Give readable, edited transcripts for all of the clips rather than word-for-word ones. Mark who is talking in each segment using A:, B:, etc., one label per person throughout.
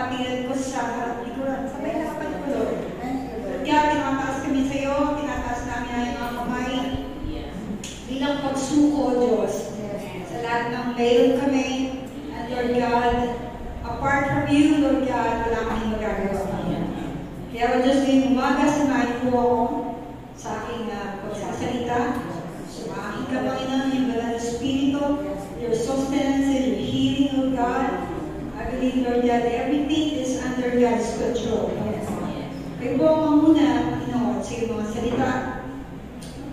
A: patingin ko sa likuran. Sabay na kapag ko, Lord. Kaya tinataas kami sa iyo, tinataas namin ang mga kamay. Bilang pagsuko, Diyos. Sa lahat ng mayroon kami, and Lord God, apart from you, Lord God, wala kaming magagawa kami. Kaya o Diyos, ngayong umaga, samahin po ako sa aking pagsasalita. Sumahin ka, Panginoon, yung Banal na Espiritu, your sustenance and your healing, O God. I believe, Lord God, everything is under God's control. Kayo po ang muna, Panginoon, sa iyong mga salita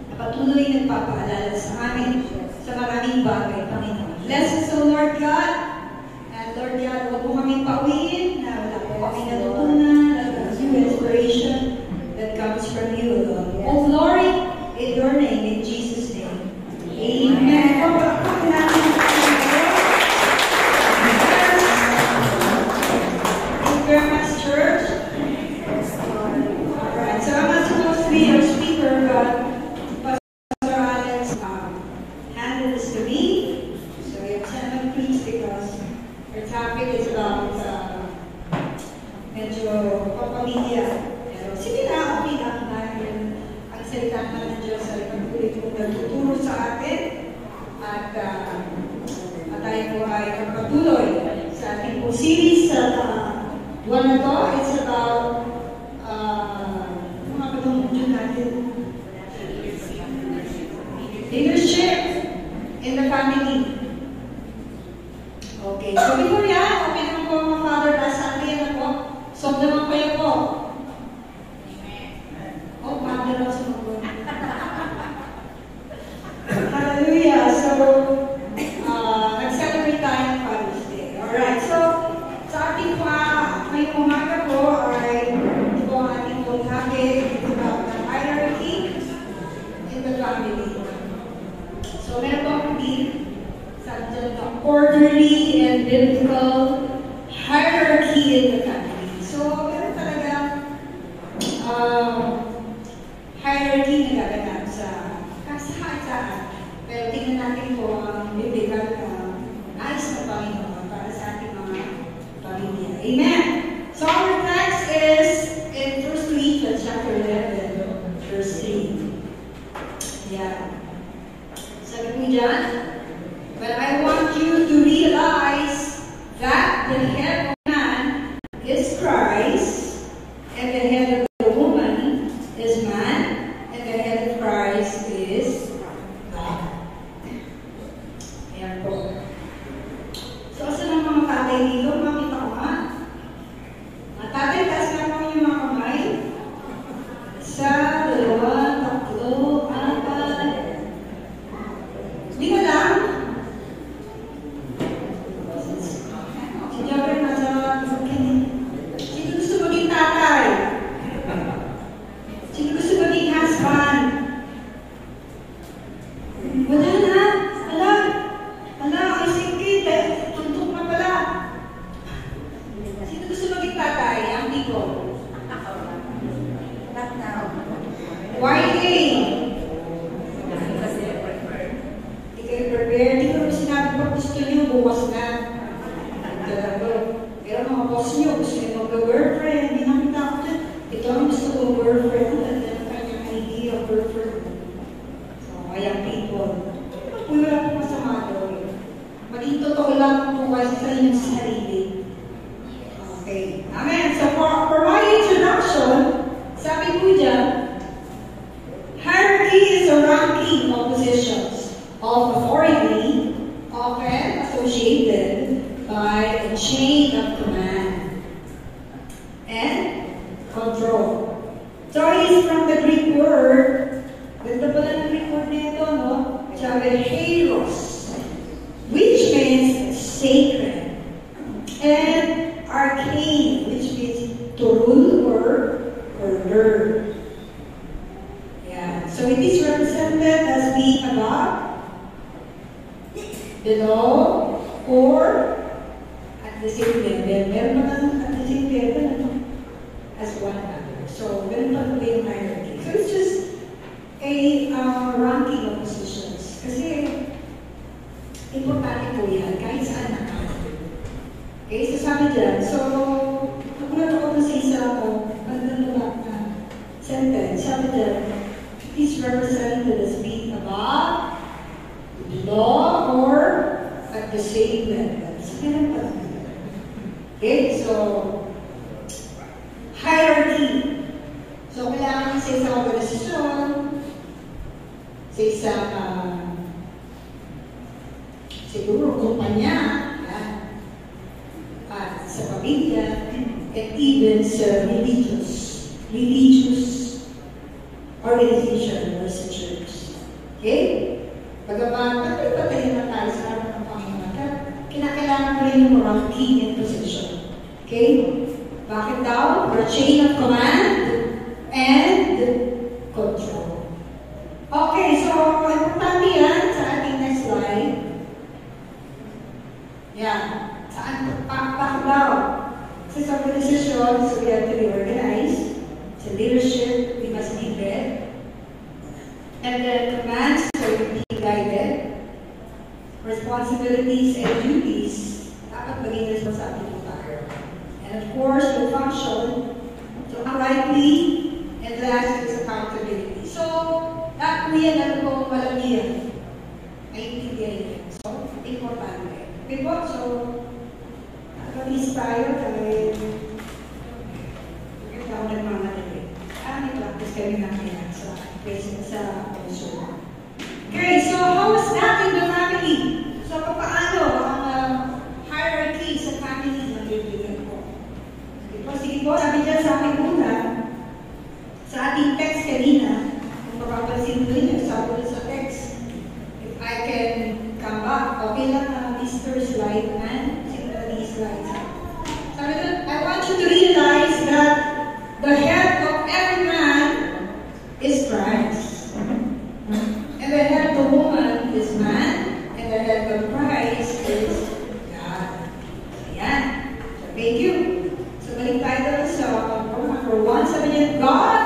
A: na patuloy nagpapaalala sa amin sa maraming bagay, Panginoon. Bless us, O Lord God. And Lord God, huwag po kami pauwiin na wala po kami natutunan at new inspiration that comes from you, Lord. All glory in your name, in Jesus' name. Amen. Pagpapakot natin ang Grandma's Church. Alright, so I'm not supposed to be our speaker, but Pastor Alex handed this to me. So you have 7 please, because our topic is about medyo pamilya. Pero sige na, okay lang dahil ang salita naman ng Diyos ay pagtuloy kong nagtuturo sa atin at tayo po ay magpatuloy sa ating po series sa buwan na to. It's about mga katungkol natin. Leadership in the family. Okay, so before yan, okay naman po mga father, nasa atin na po. So, naman kayo po. Oh, father ako sumagot. Hallelujah. So, nag-celebrate tayo ng Father's Day. Alright, so, sa ating ngayong umaga po ay ito po ang ating pong topic. It's about the hierarchy in the family. So, meron po akong theme. Sabi dyan po, orderly and biblical hierarchy in the family. So, meron talaga hierarchy na gaganap sa kahit-saan. Pero tingnan natin po ang biblical nais ng Panginoon para sa ating mga pamilya. Amen! So, our text is in 1 Corinthians chapter 11, verse 3. Yeah. Sabi po dyan, but I want you to realize that the head of man is Christ, and the head of the woman is man, and the head of Christ is God. Ayan po. So, saan ang mga tatay dito? Makita ko nga. Mga tatay, taas na po yung mga kamay. 1, 2, 3, 4. Hindi ka lang. Si Jobber nasa sino gusto maging tatay? Sino gusto maging husband? Wala na. Ala, ay sige, tuntok na pala. Sino gusto maging tatay? Ang tiko. Not now. Why? Hindi kayo prepare. Hindi ko naman sinabi pa gusto nyo, bukas na. Pero mga boss nyo, gusto nyo mag-girlfriend. Hindi nakita ko dyan. Ito ang gusto ko girlfriend. Ang kanyang idea of girlfriend. So, ayan people. Wala po masama doon. Maging totoo lang po kasi sa inyong sarili. Okay. Amen. So, for my introduction, sabi po dyan, hierarchy is a ranking of positions of authority, often associated by a chain of command and control. So, it is from the Greek word, ganda pala ng Greek word nito, no? Sabi, hieros, which means sacred, and arcane, which means to rule or order. Yeah. So it is represented as being above, below, or at the same level. Meron naman at the same level as one another. So, ganun pa rin yung hierarchy. So it's just a ranking of positions. Kasi importante po yan kahit saan na. Okay, so sabi dyan, so nagulat ako dun sa isa ko, sentence, sabi niya, please represent the speed above, below, or at the same level. So, ganun pa. Okay, so, hierarchy. So, kailangan sa isang organisasyon, sa isang, siguro, kumpanya, at sa pamilya, and even sa religious organization or sa church. Okay? Pagkaba't patay-patayin na tayo sa harap ng Panginoon, kinakailangan mo rin yung morality and position. Okay? Bakit daw? For chain of command and control. Okay, so importante yan sa ating next slide. Yan. Saan? Bakit daw? Sa organization, so we have to be organized. Sa leadership, we must be led. And then commands, so we be guided. Responsibilities and duties, dapat maging responsible tayo. And of course, the function, so rightly, and last is accountability. So, lahat po yan, ano po, walang yan. Naiintindihan yan. So, importante. Okay po, so, nag-release tayo dahil hindi ako nagmamadali. May practice kami namin sa present sa puso. Okay, so how was that in the family? So, paano ang hierarchy sa family ng bibigyan ko? Sige po, sabi dyan sa akin muna, sa ating text kanina, kung mapapansin mo yun, sabi sa text, if I can come back, okay lang this first slide, man. These slides. Sabi doon, I want you to realize that the head of every man is Christ. And the head of the woman is man, and the head of Christ is God. Ayan. So, thank you. So, balik tayo doon sa number 1. Sabi niya, God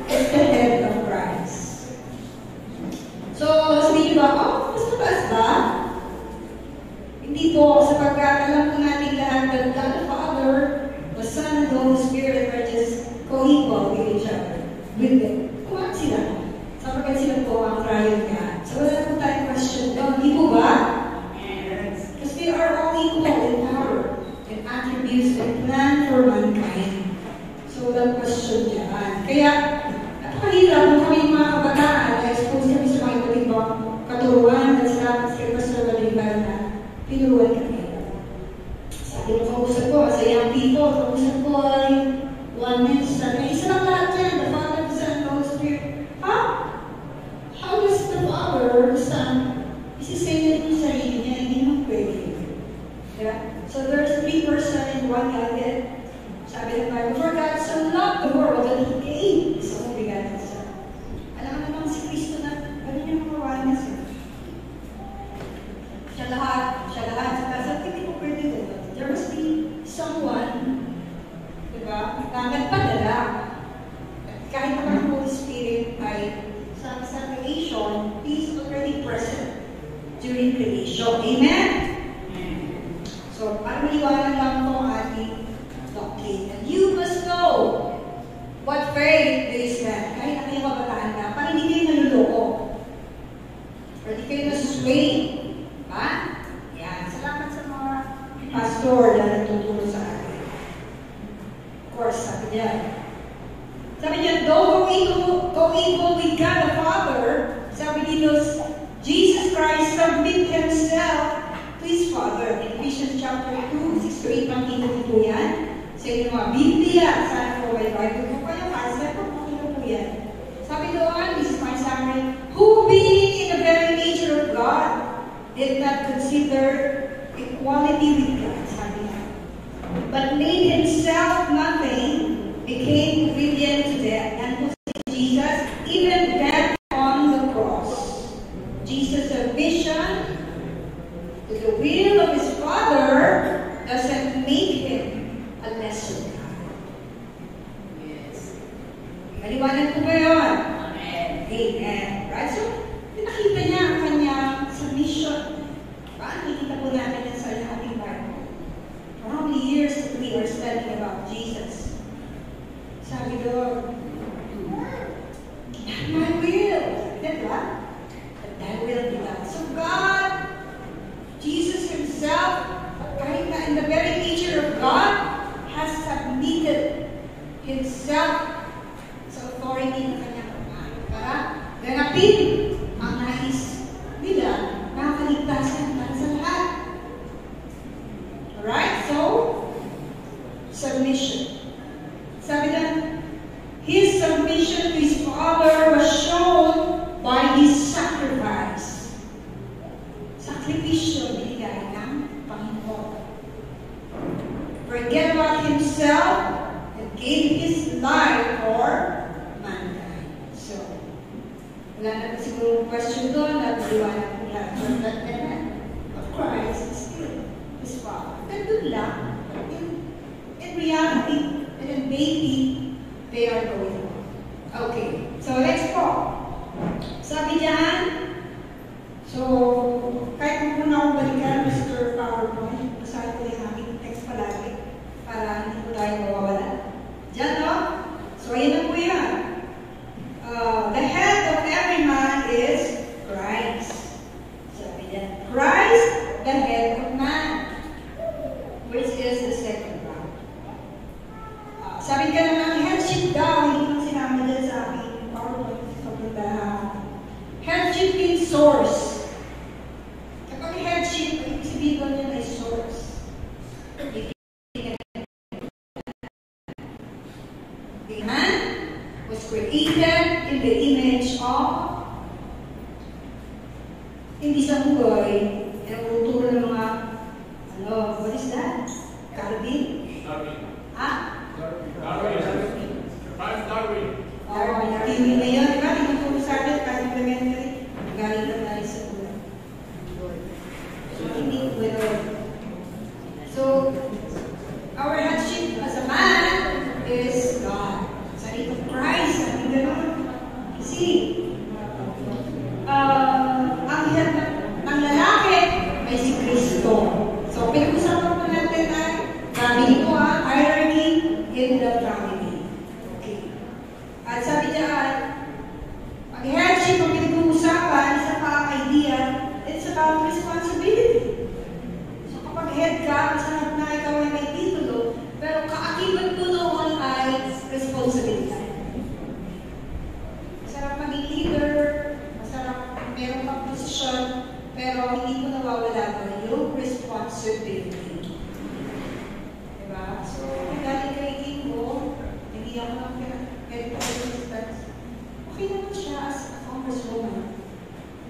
A: is the head of Christ. So, sabihin niyo ba, mas mataas ba? Hindi po, sapagkat alam po natin lahat that God the Father, the Son, and the Holy Spirit are just co-equal with each other. With them. Kumaan sila. Sapagkat sila po ang triune God. So, wala po tayong question doon. Hindi po ba? Yes. Because they are all equal in power and attributes and plan for mankind. So, walang question dyan. Kaya, napakahirap kung kami mga kabataan na-expose kami sa mga iba't ibang katuruan at sa Pastor Valibal na pinuruan kami. Sabi ng kausap ko, sa young people, kausap ko ay oneness. Sabi, isa lang lahat yan, the Father, the Son, and the Holy Spirit. Huh? How does the Father, the Son, isisay na rin yung sarili niya, hindi mo pwede. Yeah? So there's 3 persons in one Godhead. Sabi ng Bible, for God so loved the world that He gave His only begotten Son. Alam mo naman si Kristo na, gano'n yung mga oneness. Siya lahat. Sa hindi ko pwede din. There must be someone, diba, na nagpadala. Kahit naman ang Holy Spirit ay sa creation, He is already present during creation. Amen? So, para maliwanag lang ito ang ating doctrine. And you must know what faith is that. Kahit ang iyong kabataan na, para hindi kayo naluloko. Or hindi kayo nasusway. Diba? Yan. Salamat sa mga pastor na nagtuturo sa akin. Of course, sabi niya, though co-equal with God the Father, sabi dito, Jesus Christ submit Himself to His Father. In Ephesians chapter 2, 6-8, makita po yan. Sa inyong mga Biblia, sana po may Bible po kayo, kasi po po yan. Sabi doon, this is my summary, who being in the very nature of God, did not consider equality with God, sabi niya, but made Himself nothing, became obedient to death, and was Jesus, even death on the cross. Jesus' submission to the will of His Father doesn't make Him a lesser God. Yes. Maliwanag po ba yun? Amen. Amen. Right? So, nakita niya ang kanyang submission. Nakikita po natin yan sa ating Bible. For how many years that we are studying about Jesus? sakripisyo binigay ng Panginoon. Forget about himself and gave his life for mankind. So, wala na pa siguro question doon at maliwanag po lahat. But the hand of Christ is still his Father. Nandun lang. In reality, and in baby, they are going on. Okay, so let's go. Sabi diyan, so, kahit muna akong balikan, Mr. PowerPoint, masabi ko yung aking text palagi para hindi po tayo mawawala. Diyan, no? So, ayun na po yan. The head of every man is Christ. Sabi diyan, Christ, the head of man, which is the second round. Sabi ka naman, headship daw, hindi mo sinama dyan sa aking PowerPoint. Headship means source. Kapag headship, ibig sabihin ko niya ay source. The man was created in the image of hindi sa buhay. Ang uturo ng mga what is that? Calvin? Darwin. TV na yun, di ba? Tinuturo sa atin, complementary. Galing na tayo sa buhay. So, hindi ko So, our headship as a man is God. Sa name of Christ, sabi gano'n. See, ang head ng lalaki ay si Kristo. So, pinag-usapan po natin ay family ko, hierarchy in the family. Okay. At sabi niya, pag headship ang pinag-uusapan, isa pa ang idea, it's about responsibility. So kapag head ka, masarap na ikaw ay may titulo, pero kaakibat po noon ay responsibility. Masarap maging leader, masarap meron kang posisyon, pero hindi mo nawawala doon yung responsibility. Diba? So, galing kay Kingo, hindi ako ng okay naman siya as a congresswoman.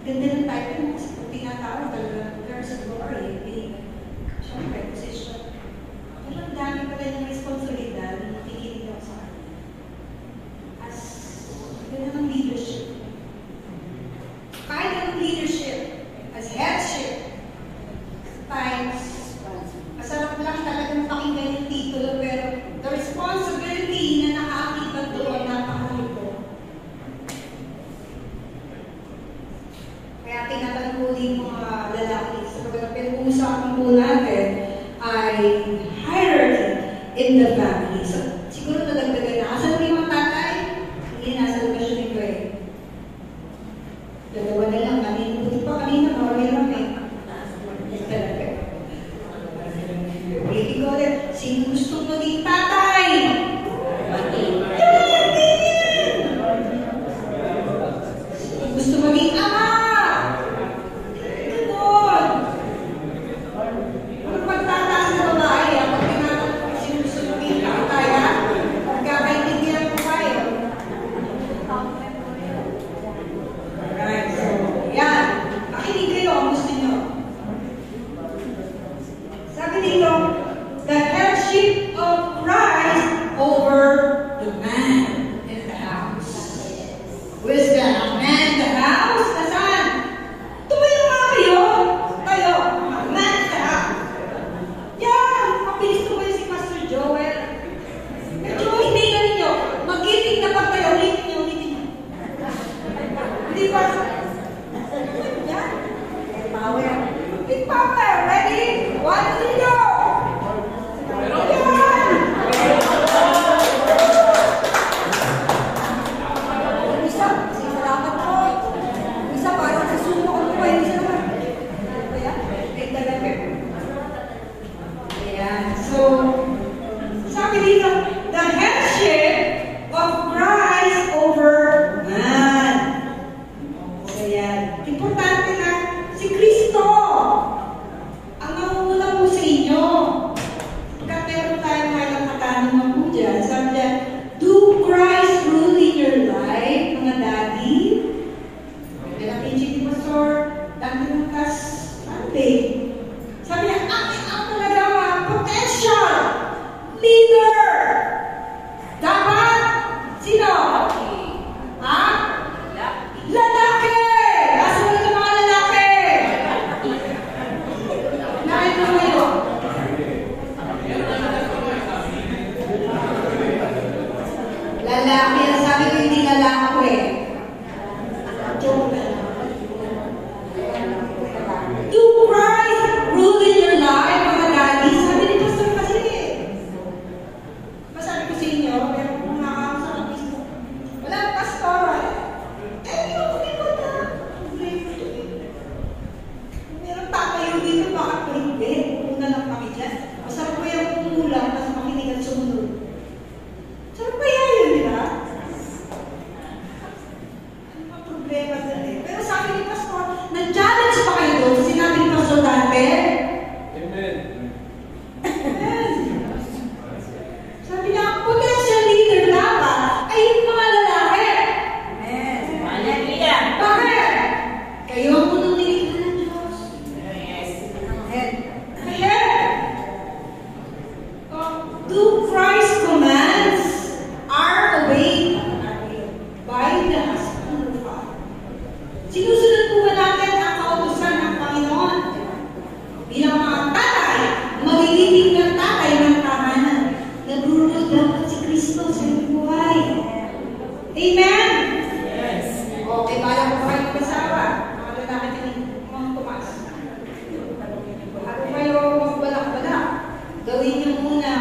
A: Ganda ng title mo kasi kung tinatawag talaga girls glory, siyempre, position. Pero ang dami pala ng responsibilidad na nakikinig ako sa kanya. As ganda ng leadership. Kahit ng leadership, as headship, times, masarap lang talagang pakinggan yung titulo, pero the responsibility na nakaakibat doon napakaliko. Kaya tinatanong ko din mga lalaki sa pinag-uusapan po natin ay hierarchy in the family. So, siguro nadagdagan na. Asan mo yung mga tatay? Hindi, nasa lokasyon nito eh. Dalawa na lang. Buti pa kanina, marami-rami. Ulitin ko ulit, sino gusto maging tatay? Sino gusto maging ama? Ganon. Kung pagtataas na babae, pag tinatanong sino gusto maging tatay, big. Sabi niya, ang talagang potential leader. Dapat, sino? Ha? Lalaki! Asa mo ito mga lalaki? Narito mo yun. Lalaki, ang sabi ko hindi lalaki. Joke lang. To Christ rule in your life, mga daddy. Sabi ni Pastor kasi, masabi ko sa inyo, meron kong nakakasa ng Facebook. Walang pastor. Hindi ko kumikot na. Meron tatayo dito, bakit ko hindi? Una lang kami dyan. Masarap ko yung umulang, tapos makinig at sumunod. Sarap kaya yun, di ba? Ano ang problema dyan eh? Pero sabi ni Pastor, nag-challenge pa kayo doon. Sinabi ni Pastor dati.
B: Amen.
A: Amen. Sabi niya, ang potential leader dapat ay yung mga lalaki.
C: Amen. Hallelujah.
A: Bakit? Kayo ang punong nilikha ng Diyos.
C: Yes.
A: Ahead. Do Christ's commands are obeyed by the husband or father. Sinusunod po ba natin ang kautusan ng Panginoon? Bilang mga tatay, magiging ng tatay ng tahanan. Nagrurul dapat si Kristo sa iyong buhay. Amen?
C: Yes.
A: Okay, bala ko kayo mag-asawa. Mga lalaki kami, mga tumas. Bago kayo magbalak-balak, gawin niyo muna,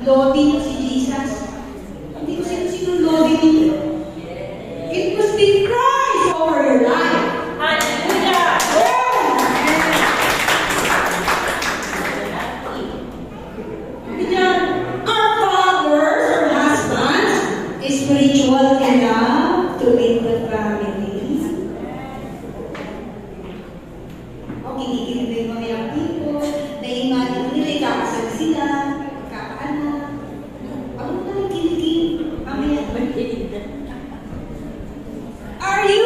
A: lodi niyo si Jesus. Hindi ko sino-sino lodi niyo. It must be Christ over your life.
C: Hallelujah.
A: Our fathers or husbands is spiritual enough to lead the family. O, kinikilig na yung mga young people, na-imagine nila, ikakasal sila, ikakaanak. Ako na lang kiligin. Mamaya. Are you,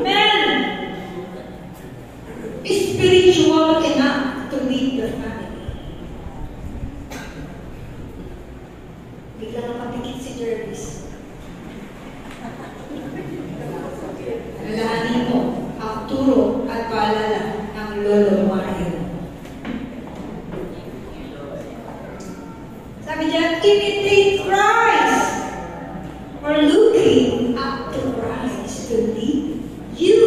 A: men, spiritual enough to lead the family? Biglang nakapikit si Jervis. Alalahanin mo ang turo at paalala ng Lolo Mario. Sabi niya, imitate Christ or looking up to Christ to lead you.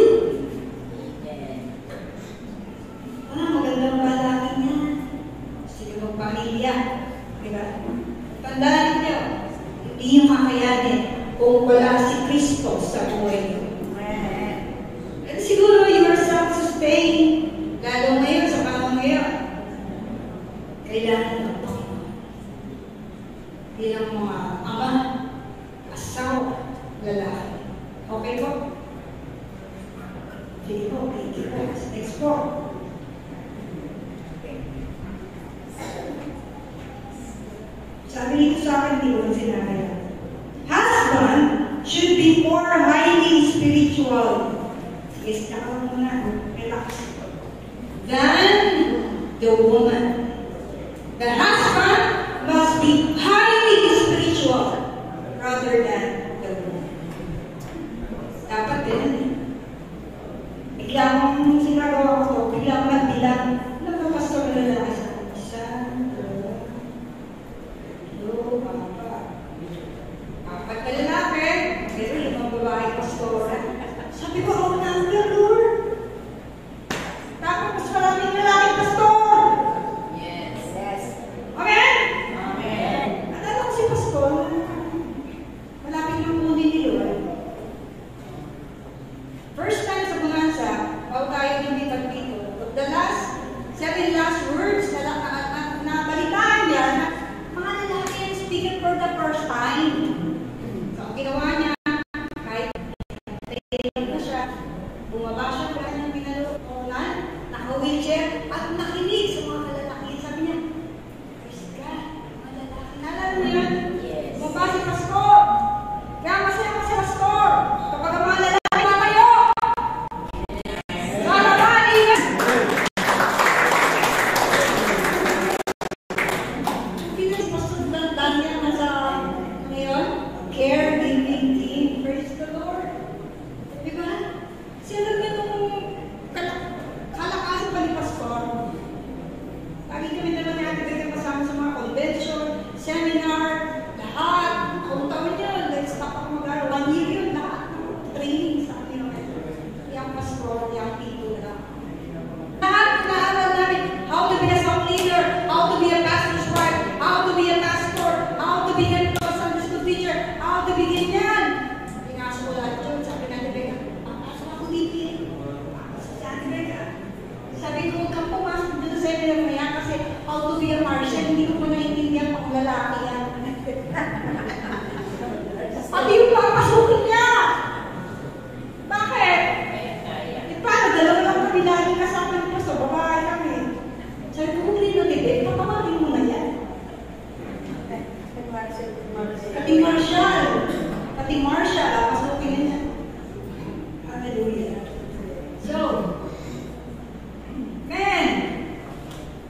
A: Magandang balaki niya. Sige magpamilya. Diba? Tandaan niyo, hindi niyo kakayanin kung wala si Kristo sa buhay niyo. At siguro you are self-sustained. Lalo ngayon, sa panahon ngayon. Kailangan ng Panginoon. Bilang mga ama, asawa, lalaki. Okay po? Sige po, thank you po. Next po. Sabi dito sa akin, di ko sinabi yan. Husband should be more highly spiritual. Yes, nakaw muna. Relax. Than the woman. The husband must be highly spiritual rather than the woman. Dapat din. Bigla akong sinagawa ko to, bigla akong nagbilang, nagpapastor na lalaki sa isa, apat na lalaki, pero limang babae pastora. Sabi ko, ako na ang Lord. Dapat mas maraming lalaki pastor. Kuya Marshall, hindi ko po naiintindihan pang lalaki yan. Pati yung papasukin niya. Bakit? Eh, paano? Dalawa lang kami lagi kasama niyo sa babae kami. Sabi ko, kung hindi nag-ibig, papamagin mo na yan. Pati Marshall, pasukin niya. Hallelujah. So, man,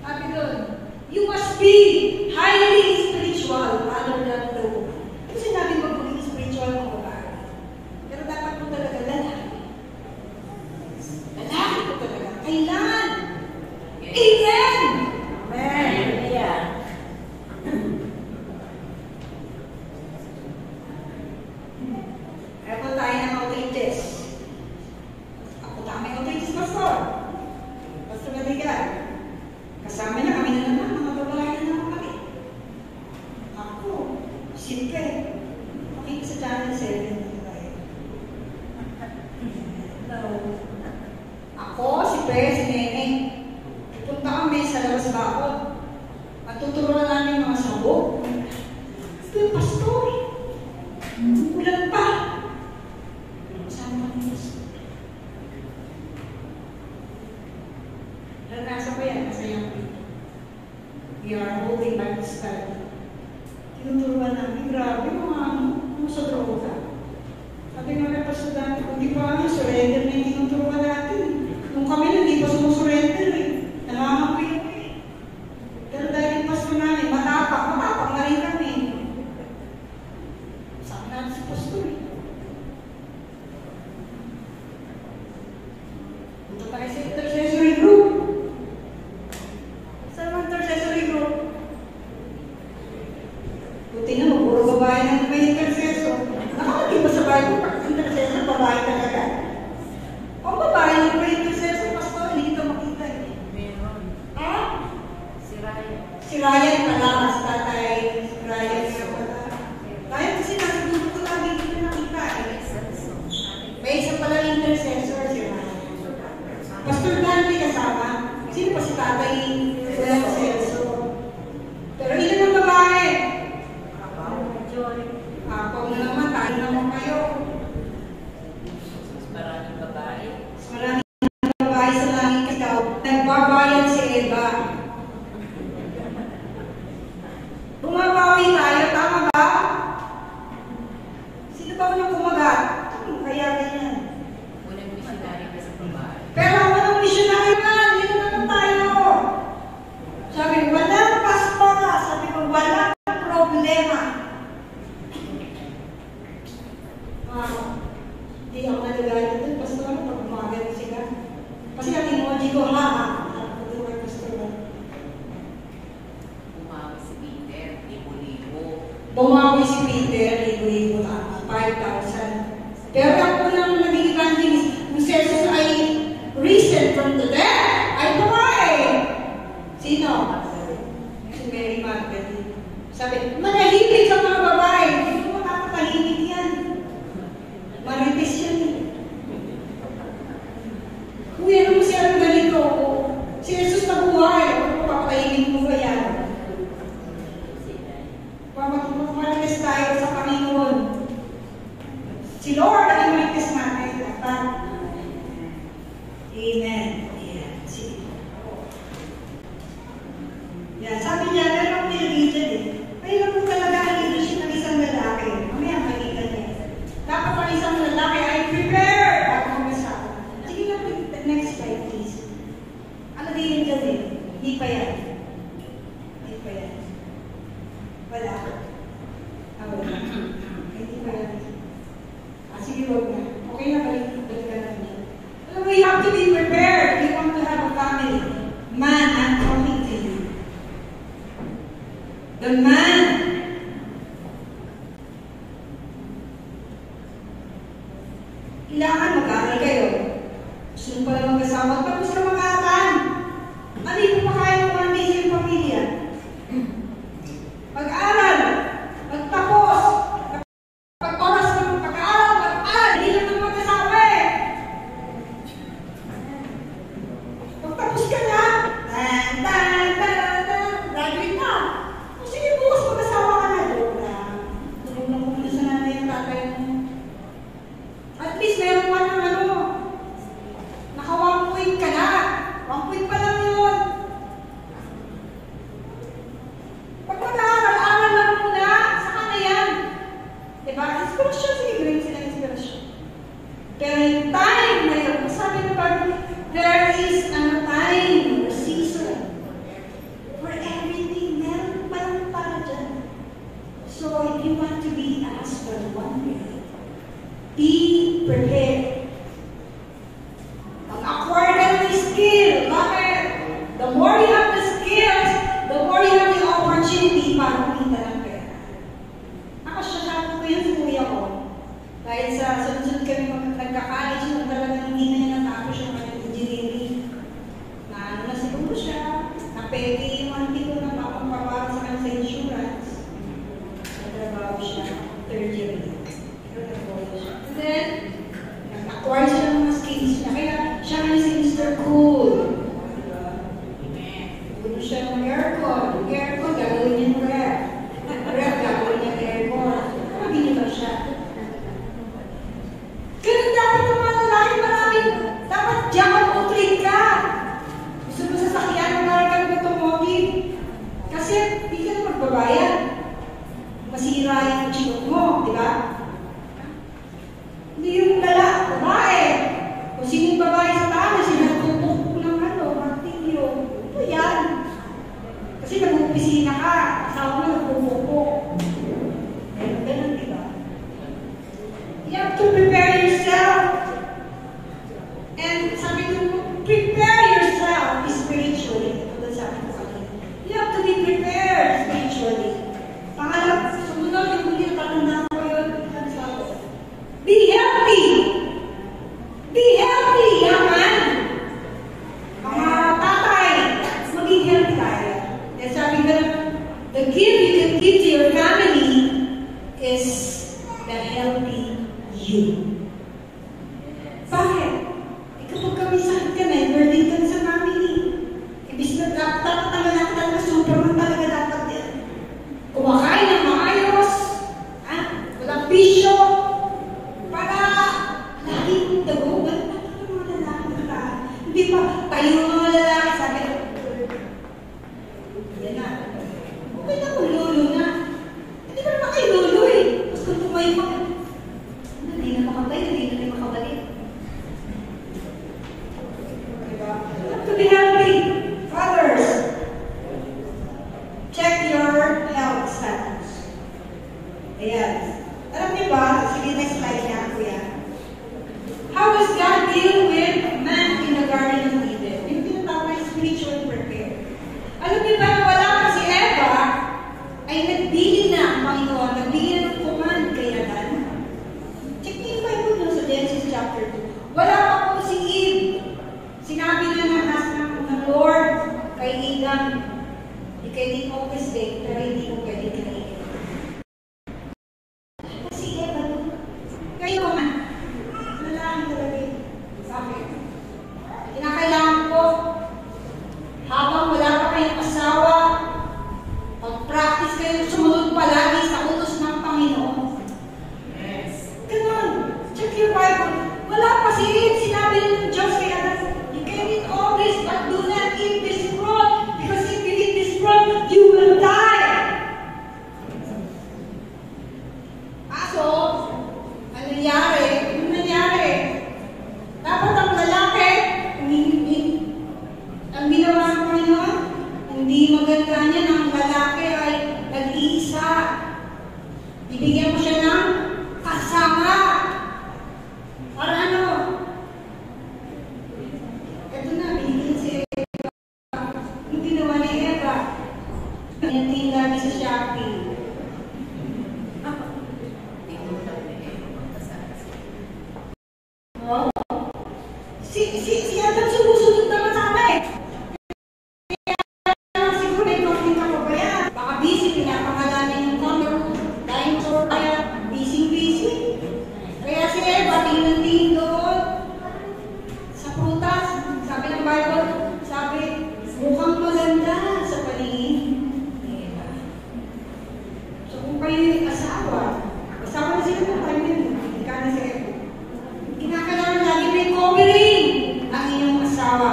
A: sabi doon, you must be highly spiritual rather than low. Ito sinabi mo maging spiritual ng babae. Pero dapat mo talaga lalaki. Lalaki ko talaga. Kailan? Amen!
C: Amen. Yeah.
A: Ako tayo ng authorities. Ako tayo ng authorities, Pastor. Pastor Madigan. Kasama niya kami na naman, mga babae na naman kami. Ako, simple. Makita sa Channel 7. Ako, si Pe, si Nene. Pupunta kami sa labas bakod. At tuturuan namin yung mga sabog. Ito yung pastor. Ulan pa. Kasama kami yung pastor. Nasa ko yan, nasa yung we are holding back the style. Tinuturuan namin, grabe mga sa droga. Sabi nga may pasudante, kung di pa surrender na yung tinuturuan natin. Nung kami hindi pa sumusurrender eh. Nangangapoy ako eh. Pero dahil yung pastor namin, matapang na rin kami. Saan natin si pastor eh. Punta tayo sa intercessory group. Saan ang intercessory group? Buti na mo, puro babae na may intercessor. Nakakagin ba sa Bible? Pag intercessor, babae talaga. O babae na may intercessor, pastor, hindi kita makita eh.
C: Meron.
A: Ha?
C: Si Ryan.
A: Si Ryan pala, mas tatay. Si Ryan nga pala. Ryan kasi nasa dulo ko lagi hindi na nakita eh. May isa pala intercessor si Ryan. Pastor Dan, may kasama. Sino pa si tatay? Wala ko Celso. Pero ilan ang babae? Ako na naman, tayo naman kayo.
C: Maraming babae.
A: Maraming babae sa langit ikaw. Nagbabayan si Eva. Bumabawi tayo, tama ba? Sino ba unang kumagat? Kaya ganyan.
C: Unang missionary ka sa babae.
A: Pero ako ng missionary man, dito naman tayo. Sabi, walang pastora. Sabi ko, walang problema. Hindi ako nalagay doon, pastora, pag umagal sila. Kasi ang emoji ko, ha? Sabi ko, pastora.
C: Bumawi si Peter, libo-libo.
A: Bumawi si Peter, libo-libo na, 5,000. Pero ang unang naging evangelist, kung Jesus ay risen from the dead, ay bumae. Sino? Si Mary Magdalene. Sabi, manahimik sa mga babae. Hindi mo nakapahimik yan. Marites yan eh. Kung yan mo siya ng ganito, si Jesus na buhay, papatahimik mo ba yan? Marites tayo sa Panginoon. Si Lord ang marites natin. Amen. Ayan. Sige. Yan. Sabi niya, meron nililitan eh. Mayroon po talaga ang leadership ng isang lalaki. Mamaya makikita niya. Dapat ang isang lalaki ay prepared. Bago mag-asawa. Sige lang, next slide please. Ano din yun dyan eh? Hindi pa yan. Hindi pa yan. Wala. Wala. Hindi pa yan. Sige, wag na. Okay na, balik ka na niya. We have to be prepared. We want to have a family. Man, I'm talking to you. The man. Kailangan mag-aaral kayo. Gusto mo pala mag-asawa. Tapos ka mag-aaral. Ano yung pakain mo one day sa iyong pamilya? Mag-aaral. Magtapos. Pag-oras ka ng pag-aaral. Mag-aaral. Hindi lang naman mag-asawa eh. Magtapos ka na. Tan, tan, tan, tan. magbabayad. Masira yung chikot mo, di ba? Hindi yung babae. Kung sino yung babae sa taas, sinatupok ng martilyo. Ito yan. Kasi nag-upisina ka, asawa mo nagpupukpok. Ganun, di ba? You have to prepare yourself. And sabi ko, prepare yourself spiritually. Ito sabi ko kanina. You have to be prepared spiritually. Pangalap, sumunod yung muli na tatandaan ko yun. Be healthy! Be healthy, yaman! Mga tatay, maging healthy tayo. Kaya sabi ko, the gift you can give to your family is the healthy you. Bakit? Kapag kami sakit ka na, burden ka na sa family. Ibig na dapat talaga superman talaga dapat yan. Kumakain ng maayos, walang bisyo, para laging dago. Ba't natin mga lalaki na? Hindi pa, tayo mga lalaki, sabi ko, yan na. Okay na kung lolo na. Hindi pa naman kayo lolo eh. Tapos kung tumayo pa, hindi na makabay, hindi na makabalik. To be healthy, fathers, check your health status. Ayan. Alam niyo ba, sige next slide niya, kuya. How does God deal with man in the Garden of Eden? Yung tinatawag ay spiritual prepare. Alam niyo ba, wala pa si Eva, ay nagbili na ang Panginoon, nagbili na ng command kay Adan. Check niyo yung Bible nyo sa Genesis chapter 2. Wala pa po si Eve. Sinabi na ng Lord kay Adam, ikay din ko kasi, pero hindi ko pwede kainin. Kasi Eva, kayo man, nalaman talaga yun. Bakit? Kinakailangan ko, habang wala pa kayong asawa, pag-practice kayo, sumunod palagi sa utos ng Panginoon. Yes. Ganun. Check your Bible. Wala pa si Eve, sinabi ng Diyos kay Adam, eat all this, but do not eat this fruit, because if you eat this fruit, you will die. So, ano nangyari? Ano nangyari? Dapat ang lalaki, ang ginawa ng Panginoon, hindi maganda niya ng lalaki ay nag-iisa. Ibigyan mo siya ng kasama. Para ano? Ito na, binigyan si Eva. Yung ginawa ni Eva, pinating lagi sa Shopee. Oh? Si Adam sumusunod naman sa amin. Kaya siguro may konting kapabayan. Baka busy, pinapangalanin yung number, dinosaur, kaya busy. Kaya si Eva, tingnan doon. Sa prutas, sabi ng Bible, sabi, mukhang maganda sa paningin ni Eva. So kung kayo yung asawa na sila ng tayo yun, hindi ka na si Eva. Kinakailangan lagi may covering ang inyong asawa.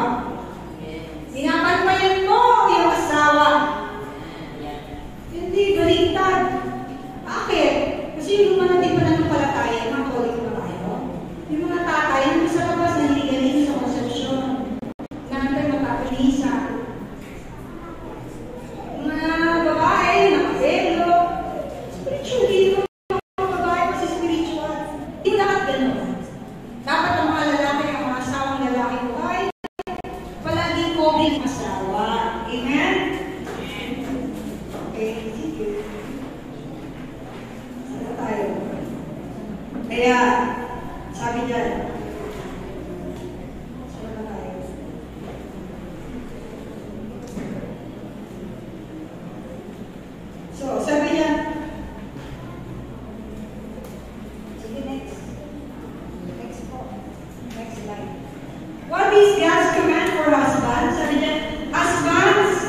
A: Pinapantayan mo yung asawa. Hindi, baliktad. Bakit? Kasi yung mga natin pananampalataya, mga kolik na tayo. Yung mga tatay, yung sa labas, nahiligaling sa konsepsyon. Nakantay magpapalisa. Mga babae, nakabelo. Spiritually, yung mga babae kasi spiritual. Hindi lahat ganun. Dapat ang mga lalaki, ang mga asawang lalaki ko ay palaging covering asawa. Amen? Okay, sige. Saan tayo? Kaya, sabi dyan, saan na tayo? So, sabi dyan, sige, next. Next po. Next slide. What is God's command for husbands? Sabi dyan, husbands,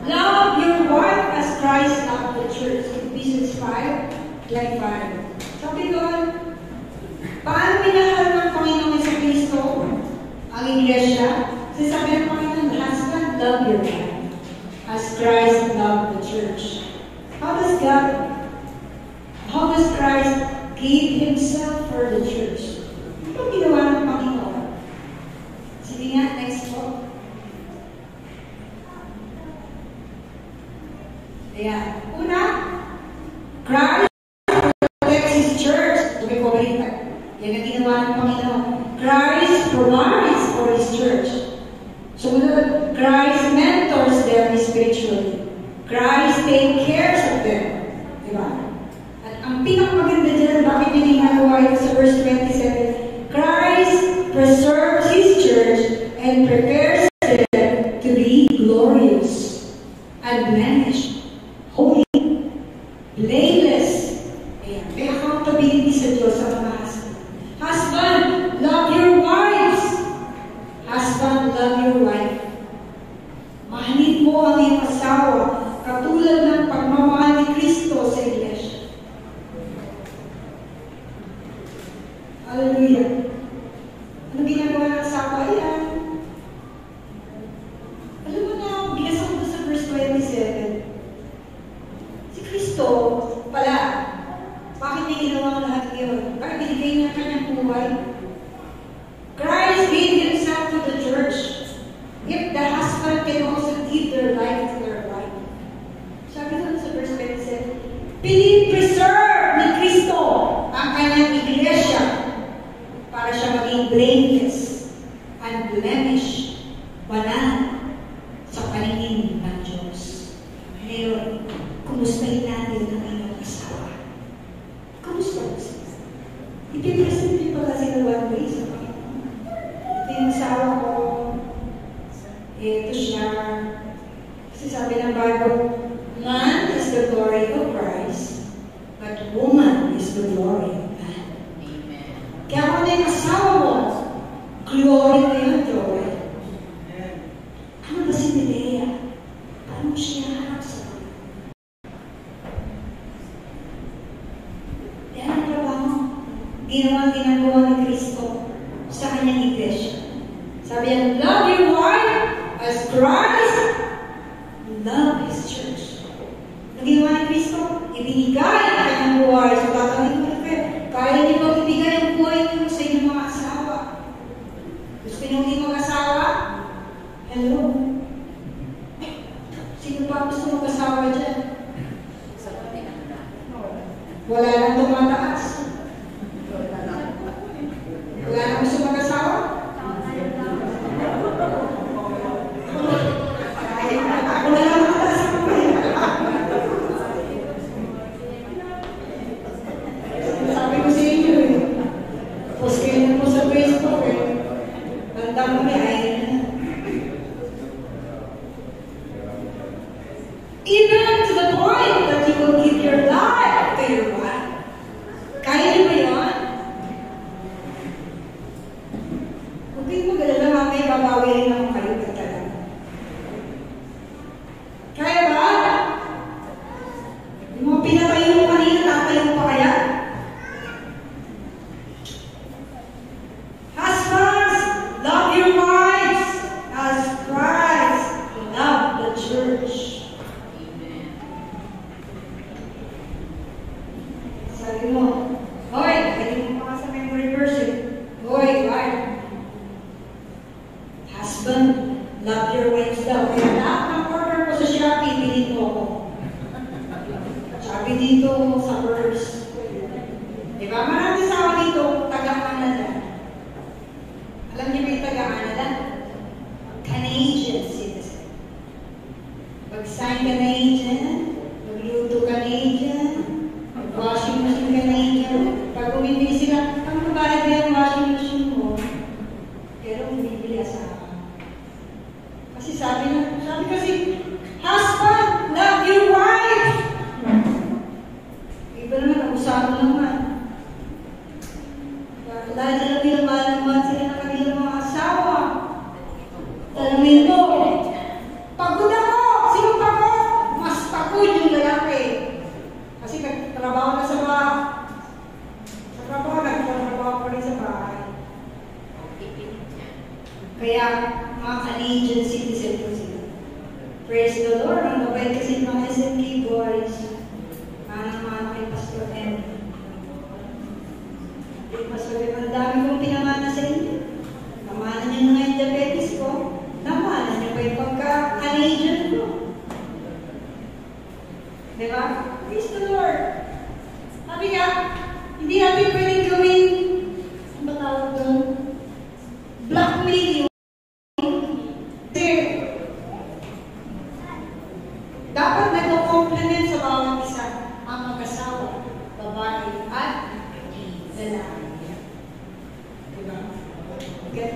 A: love your wife as Christ loved the church. Ephesians 5, like 5. Sabi doon, paano minahal ng Panginoon sa Kristo ang iglesia? Sabi ng Panginoon, husband, love your wife as Christ love the church? How does Christ give Himself for the church? Ano ginawa ng Panginoon? Sige nga, next po. Ayan. Una, Christ protects His church. Sabi ko, yan ang ginawa ng Panginoon. Christ provides for His church. So, Christ mentors them spiritually. Christ takes care of them. Diba? At ang pinakamaganda dyan, bakit yun yung nagawa ito sa verse 27? Christ preserves His church and prepares them to be glorious, unblemished, holy, blameless. Ayan. May accountability sa Diyos sa mga husband. Husband, love your wives. Husband, love your wife. Mahalin mo ang iyong asawa katulad ng pagmamahal ni Kristo sa Iglesia. Hallelujah. Ano ginagawa ng asawa? Ayan. Alam mo na, binasa ko sa verse 27. Si Kristo pala, bakit niya ginawa ang lahat yun? Bakit binigay niya kanyang buhay? Christ gave Himself to the church. If the husband can also give their life to their wife. Sabi doon sa verse 27, pinipreserve ni Kristo ang kanyang iglesia para siya maging blameless, unblemished, banal sa paningin ng Diyos. Ngayon, kumustahin natin ang inyong asawa? Kumusta mo sila? Ipipresent din pala sila one way sa Panginoon. Ito yung asawa ko. Ito siya. Kasi sabi ng Bible, man is the glory of Christ, but woman is the glory of man.
C: Amen.
A: Kaya kung ano yung asawa mo, glory na yun, joy. Ano ba si Medea? Paano siya harap sa Panginoon? Yan ang trabaho. Ginagawa ni Kristo sa kanyang iglesia. Sabi niya, love your wife as Christ loved His church. Ang ginawa ni Kristo, ibinigay ang kanyang buhay. So, tatanungin mo na kaya niyo ba ibigay ang buhay niyo sa inyong mga asawa? Gusto niyo hindi mag-asawa? Hello? Sino ba gusto mag-asawa dyan?
C: Sa patinanda.
A: Wala lang tumataas. Wala na gusto mag-asawa? Ako na lang mataas ako eh. Sabi ko sa inyo eh. Post kayo na po sa Facebook eh. Banda mo may ayaw na. Even to the point that you will give your life to your wife. Kaya niyo ba yun? Huwag kayong mag-alala, mamaya babawi rin naman kayo talaga. Kaya ba? Yung mga pinatayo mo kanina, tatayo mo pa kaya? Husbands, love your wives as Christ loved the church.
C: Amen.
A: Sabi mo, hoy, hindi mo pa sa memory verse eh. Hoy, wife. Husband, love your wives daw. Kaya lahat ng order ko sa Shopee, bilhin mo ako. Sabi dito sa verse. Diba? Marami sa dito, taga-Canada. Alam niyo ba yung taga-Canada? Canadian citizen. Pag-sign Canadian, magluto Canadian, mag-washing machine Canadian. Pag bumibili sila, ang mabayad na yung washing machine mo. Pero bumibili asawa. Kasi sabi kasi, husband, love your wife. Iba naman, nakusado naman. Dahil alam nila malaman sila ng kanilang mga asawa. Talamin mo, pagod ako! Sino pagod? Mas pagod yung lalaki. Kasi nagtrabaho na sa bahay. Sa trabaho, nagtrabaho pa rin sa bahay.
C: Okay, pilit niya.
A: Kaya, mga Canadian citizen po sila. Praise the Lord. Ang mabait kasi ng mga SMK boys. Manang-mana kay Pastor M. Pastor M, ang dami kong pinamana sa inyo. Namana niyo na nga yung diabetes ko. Namana niyo pa yung pagka-Canadian ko. Diba? Praise the Lord. Sabi nga, hindi natin pwedeng gawin, ang batawag doon, blackmail. Kasi, dapat nag-compliment sa bawat isa ang mag-asawa, babae at lalaki. Diba? Okay?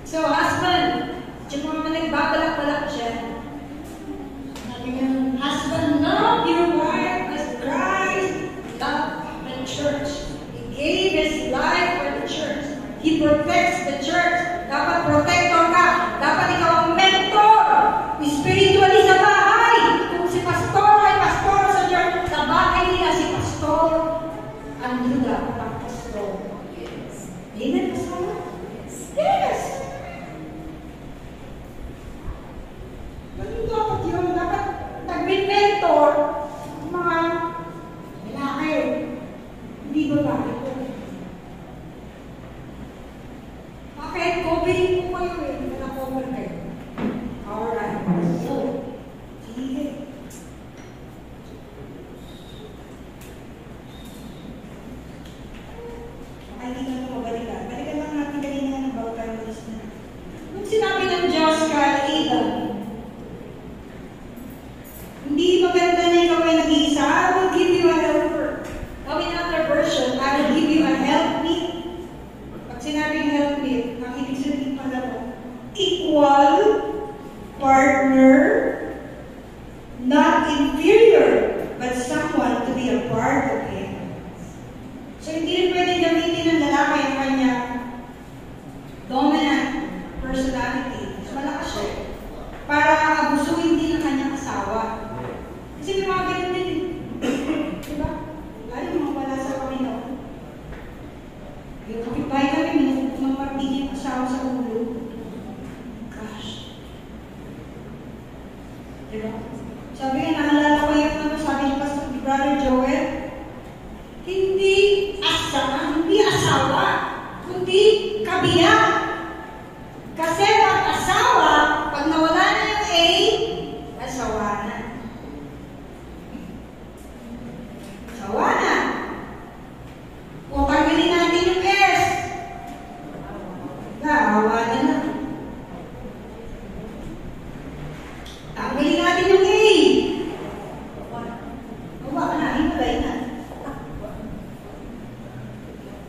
A: So, husband, yung mga nagbabalak-balak siya, sabi nga, husband, love your wife as Christ loved the church. He gave His life for the church. He protects the church. Dapat protector ka. Dapat ikaw ang mentor. Spiritually sa bahay. Kung si pastor ay pastor sa church, sa bahay nila si pastor. Andrew dapat ang pastor.
C: Yes.
A: Amen, pastor? Yes! Ganun dapat yun. Dapat nag-mentor ang mga lalaki. Hindi ba bakit? Bakit? Covering po kayo eh. Naka-cover kayo. Alright. So, sige. Ay, hindi ka mabalikan. Balikan lang natin kanina ng bago tayo malis na. Nung sinabi ng Diyos kay Adam, hindi maganda na ikaw ay nag-iisa. I will give you a helper. Now in another version, I will give you a helpmeet. Pag sinabing helpmeet, ang ibig sabihin pala mo, equal, partner, not inferior, but someone to be a part of Him. So hindi rin pwede gamitin ng lalaki ang kanyang dominant personality. So malakas siya para abusuin din ang kanyang asawa. Kasi may mga ganun din. Diba? Lalo mga wala sa Panginoon. Yung kapitbahay kami, mamartig yung asawa sa ulo. Gosh. Diba? Sabi nga, naalala ko yung sabi ni Pastor Brother Joel, hindi asawa, kundi kabiyak. Kasi pag asawa, pag nawala na yung A, asawa na. Asawa na. Kung tanggalin natin yung S, asawa na na. Tanggalin natin yung A. Awa ka na, himalay na.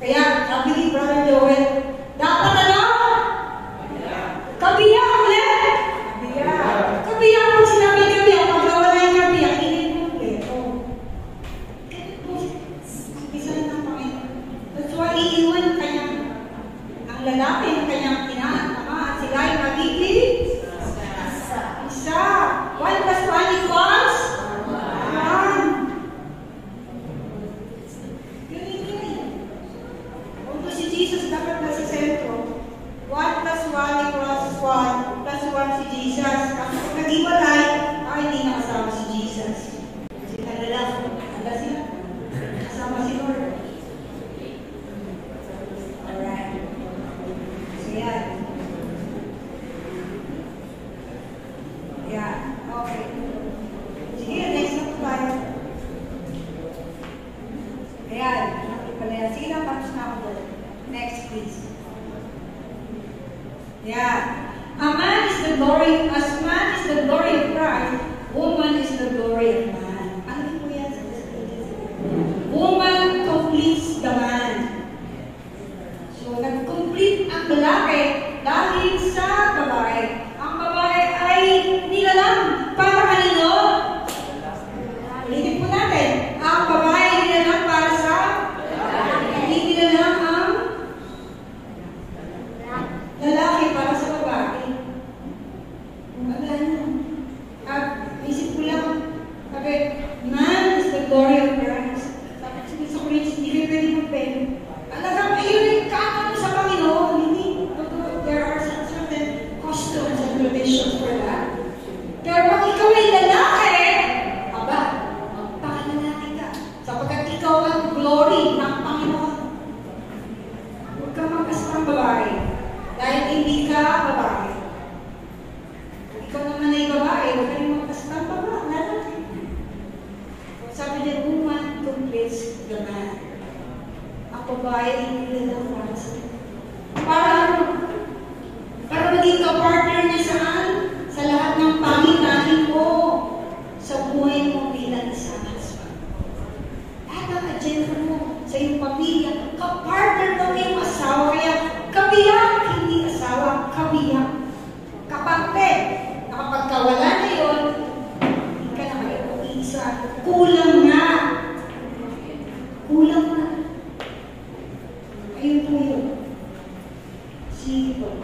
A: Kaya, sabi ni Brother Joel, dapat ano? Kabiyak ulit. Kabiyak kung sinabi kabiyak, pag nawala yung kabiyak, hindi mo ulit. Isa na ng Panginoon. That's why iiwan ang lalaki, ang kanyang ina at ama, at sila ay magiging isa. 1 plus 1 equals 1. Kung si Jesus dapat nasa sentro, 1 plus 1 equals 1 plus 1 si Jesus. Kasi kung nag-iwalay, hindi nakasama si Jesus. Kasi naglalaki, handa sila. Kasama si Lord. Alright. So yan. Yeah. Okay. Sige, next na po tayo. Ayan. Sige lang, tapos na ako doon. Next, please. Yeah. A man is the glory, as man is the glory of Christ, woman is the glory of man. Ano po yan? Woman completes the man. So, nag-complete ang lalaki dahil sa babae. Ang babae ay nilalang para kanino? Ulitin po natin. Ang babae ay nilalang para sa hindi nilalang ang lalaki para sa babae. At isip ko lang, sabi, man is the glory of Christ. Sabi sa Corinthians, hindi kayo pwede mag-pen. Alagang mahilig ka sa Panginoon. Hindi. There are certain customs and traditions for that. babae ay nilalang para sa iyo. Para ano? Para maging ka-partner niya saan? Sa lahat ng panginangin mo. Sa buhay mo bilang isang husband. Lahat ng agenda mo sa iyong pamilya, ka-partner mo yung asawa. Kaya kabiyak, hindi asawa, kabiyak. Kapatid, nakapagkawala na yun, hindi ka na kayo mag-iisa. Kulang na. Kulang na. Ayun po yun. Sige po.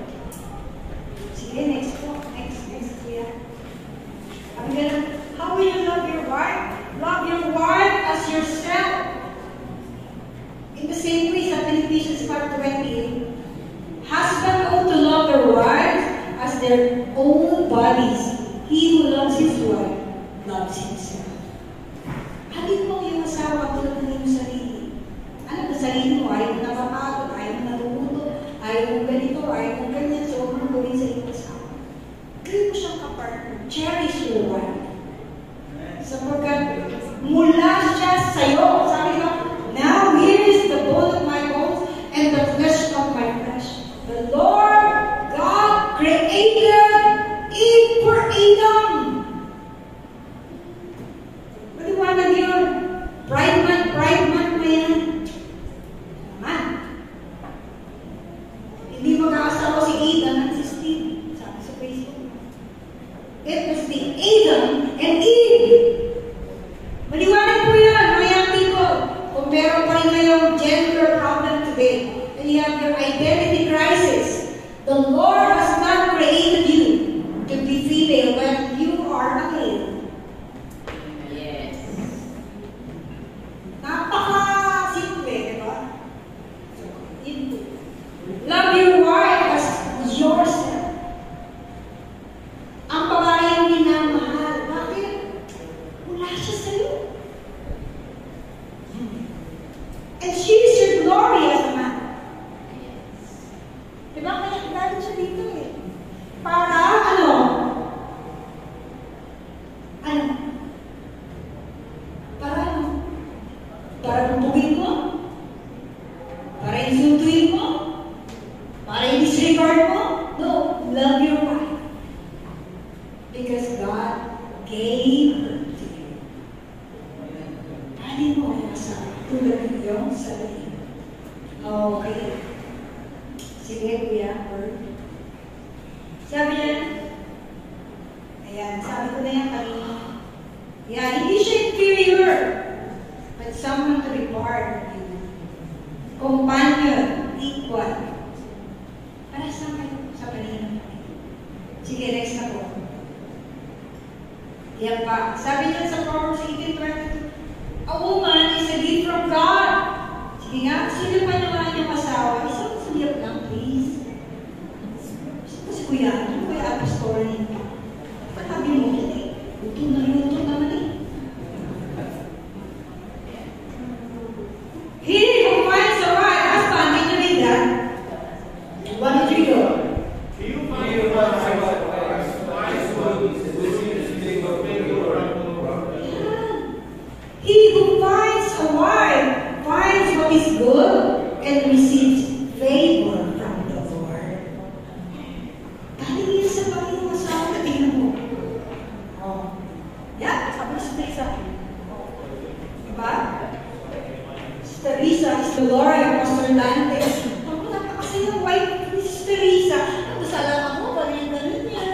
A: Sige, next po. Next, kuya. Ang ganun, how will you love your wife? Love your wife as yourself. In the same way, sa Ephesians 5:20, husband ought to love their wives as their own bodies. He who loves his wife loves himself. Halin mo yung asawa tulad ng iyong sarili. Ano ba sarili mo? Ayaw mo napapagod, ayaw mo naluto, ayaw mo ganito, ayaw mo ganyan, so huwag mo gawin sa iyong asawa. Gawin mo siyang kapartner. Cherish your wife. Sapagkat mula siya sa'yo. Sabi ko, now here is the bone of my bones and the flesh of my flesh. The Lord God created Eve for Adam. Maliwanag yun. Pride man mo yan. Naman. Hindi magkakasawa si Adam at si Steve. Sabi sa Facebook. It was the Adam and Eve. Maliwanag po yan, mga young people. Kung meron pa rin kayong gender problem today, and you have your identity crisis, the Lord has not created you to be female when you are a male.
C: Yes.
A: Napaka-simple, di ba? Love your wife as yourself. Ang babae yung minamahal. Bakit? Wala siya sa'yo. And she is your glory as a man. Diba? Kaya galing siya dito eh. Para ano? Ano? Para ano? Para bubugin mo? Para insultuin mo? Para i-disregard mo? No. Love your wife. Because God gave her to you. Dali mo ang asawa tulad ng iyong sarili. Okay. Sige, kuya. Sabi niya, ayan, sabi ko na yan kanina. Yeah, hindi siya inferior, but someone to be part of you. Companion, equal. Para sa kanina. Sige, next na po. Yan pa. Sabi niya sa Proverbs 18:22, a woman is a gift from God. Sige nga, sino pa naman yung asawa? Isang suliyap lang, please. Sino si Kuya? Ano Kuya Apostol niya? Sabi mo, luto naman eh. He who finds a right husband, did you read that? 1, 2, go. He who finds a wife finds what is good and receives favor from the Lord. Galing yun sa Panginoon asawa na tingnan mo. Oh. Yeah, sabi na si Teresa. Diba? Si Teresa is the glory of Pastor Dante. Ako napakasaya ng wife ni si Teresa. Tapos alam mo, ganyan niya.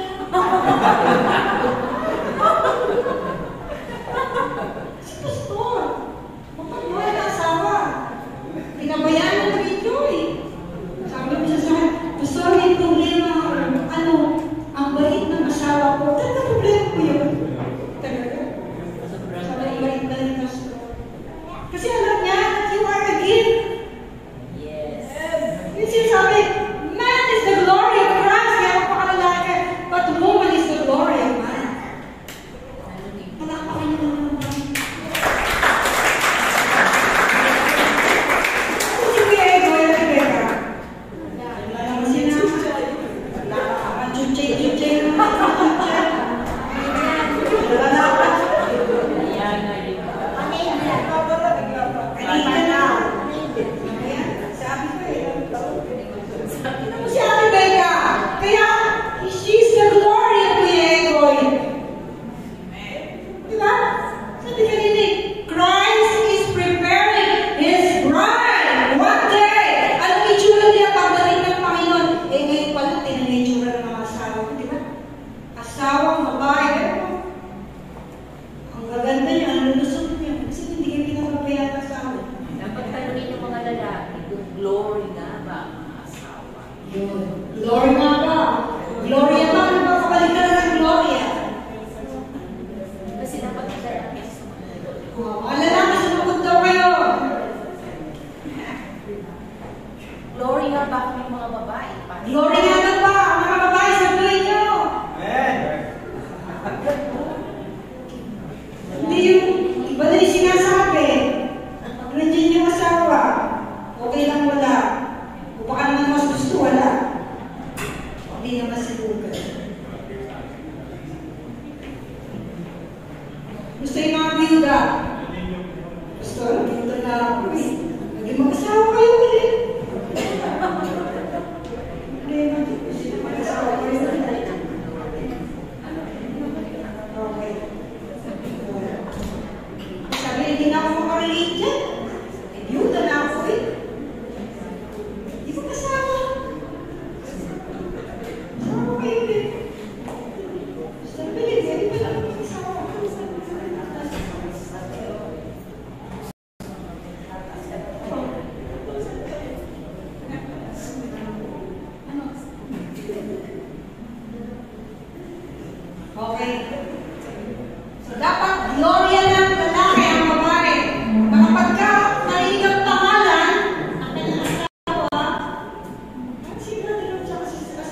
A: Si Pastor, mapagmahal na asawa. Pinabayaan mo rin yun. ka? Pastor, dito na ako eh. Naging mag-asawa kayo ulit. Hindi, mag-asawa kayo ulit. Okay. Sabi, hindi na ako makarelate dyan. Ayuda na ako eh. Hindi ko kasama. Kasama kayo ulit. Sabi, hindi pa lang kasama ko. Okay. So, dapat gloria ng lalaki ang babae. Kapag ka narinig ang pangalan, ang kanyang asawa, at si Brother Rob, tsaka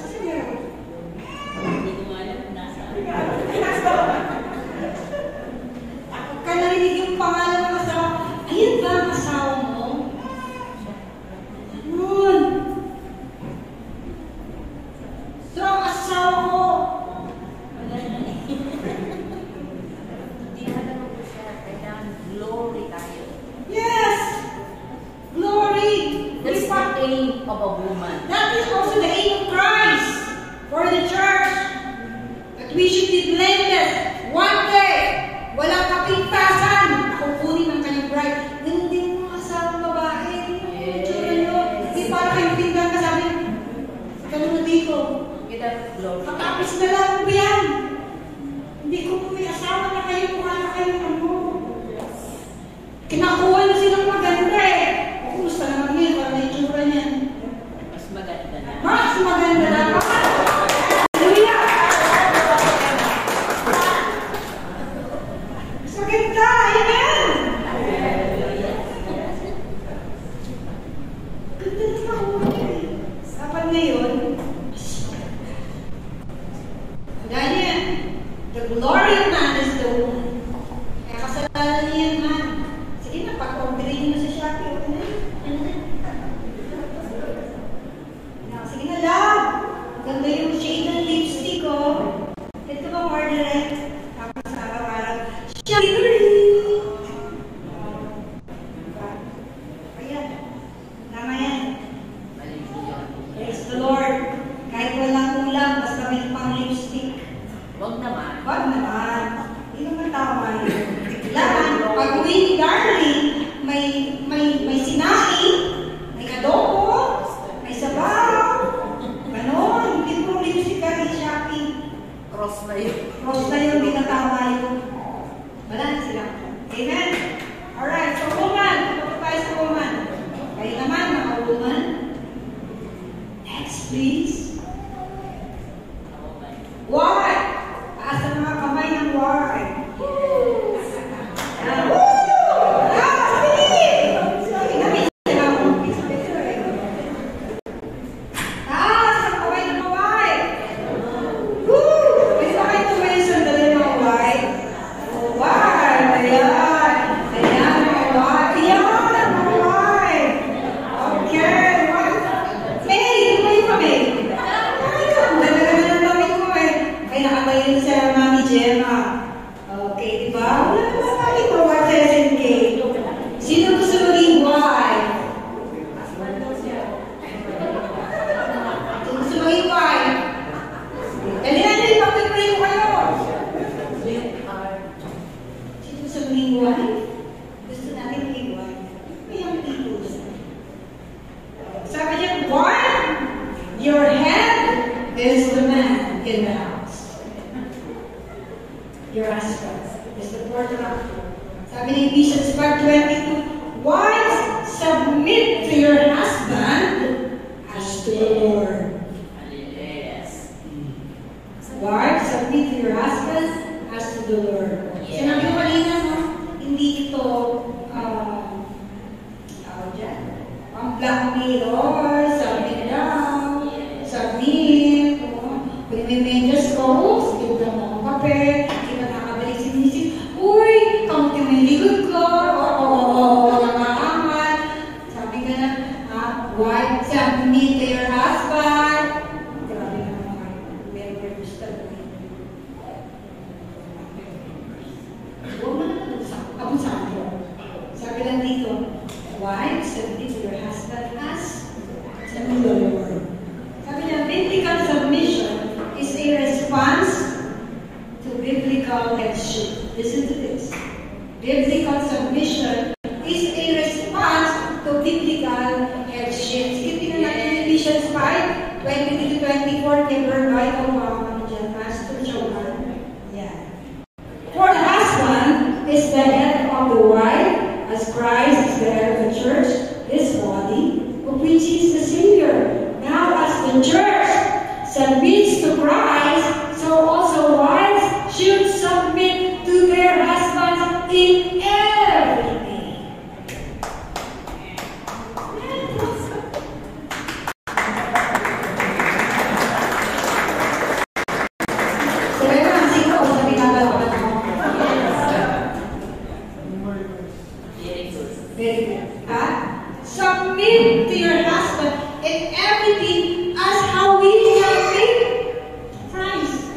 A: si Mero.
C: Hindi ko alam kung nasaan.
A: Kapag ka narinig yung pangalan ng asawa, ayun ba ang asawa mo? Ganun. So, ang asawa ko,
C: Wala na eh. Hindi na naman ko siya. Kailangan glory tayo.
A: yes! Glory!
C: That's the aim of a woman.
A: That is also the aim of Christ for the church. That we should be blameless. One day, walang kapintasan. Kukunin ng kanyang bride. Ganun din mga asawang babae. Tsura nyo. Hindi para kayong pinggan ka sabi. Ganun na dito.
C: Kita glory.
A: Katapis na lang po yan. Hindi ko po may asawa na kayo. Mukha na kayo ano. Kinakuha na silang maganda eh. O, kumusta naman ngayon? Para na itsura niyan.
C: Mas maganda na.
A: Mas maganda na pa. Hallelujah! Mas maganda! Amen! Ganda na nakuha niya eh. Dapat ngayon, dahil yan, the glory of man is the woman. Kaya kasalanan niya yan, man. Sige na, pag-orderin niyo na sa Shopee. Okay na yun. Sige na, love. Ganda yung shade ng lipstick, oh. Ito ba, Margaret? Tapos sa araw-araw, Shopee! Ayan. Tama yan.
C: Mali po yun.
A: Praise the Lord. Kahit walang ulam, basta may pang lipstick.
C: Huwag naman.
A: Wag naman. Hindi naman tama yun. Kailangan, pag uwi ni Darling, may sinaing, may adobo, may sabaw. Ganon. Hindi po lipstick ka rin Shopee.
C: Cross na yun.
A: Cross na yun, hindi na tama yun. Wala na sila. Amen? Alright, so woman. Kapag tayo sa woman. Kayo naman, mga woman. Next, please. Why? Taas ang mga kamay ng why. Woo! Yan. Woo! Ah, sige! Sige, nabisa lang ako. Taas ang kamay ng why. Woo! Pwede ba kayo tumayo sandali mga why? Oh, why? Ayan. Ayan, mga why. Ayan, mga why. Okay. Why? May, tumayo ka, May. Ang ganda-ganda ng damit mo eh. Ay, nakatayo sa Mami Gemma. Okay, di ba? Wala naman tayo po, what SNK. Sino gusto maging wife? Sino gusto maging wife? Dali na, ipag-pray ko kayo. Sino gusto maging wife? Gusto natin maging wife. May young people. Sabi niya, wife, your head is the man in the house. Your husband is the portal. Sabi ni Ephesians 5:22, wives, submit to your husband as to the Lord.
C: Yes.
A: Wives, submit to your husband as to the Lord. Sinabi ko kanina, no? Hindi ito, ang blackmail, or submit down, submit, pwede may medyas ko, sige lang ako kape, hindi ka nakabalik si Nisip, uy, kamuti mo yung likod ko, nangangaman. Sabi ka na, wife, submit to your husband. Grabe na mga members talaga. Huwag mo na, biblical headship. Listen to this. Biblical submission is a response to biblical headship. Sige, tingnan natin Ephesians 5, 20-24, never Bible, mga dyan, Master Johan. Yeah. For the husband is the head of the wife, as Christ is the head of the church, his body, which is the Savior. Now as the church submits to Christ, so also wives should submit to their husbands in everything. Very good. Submit to your husband in everything as how we submit Christ.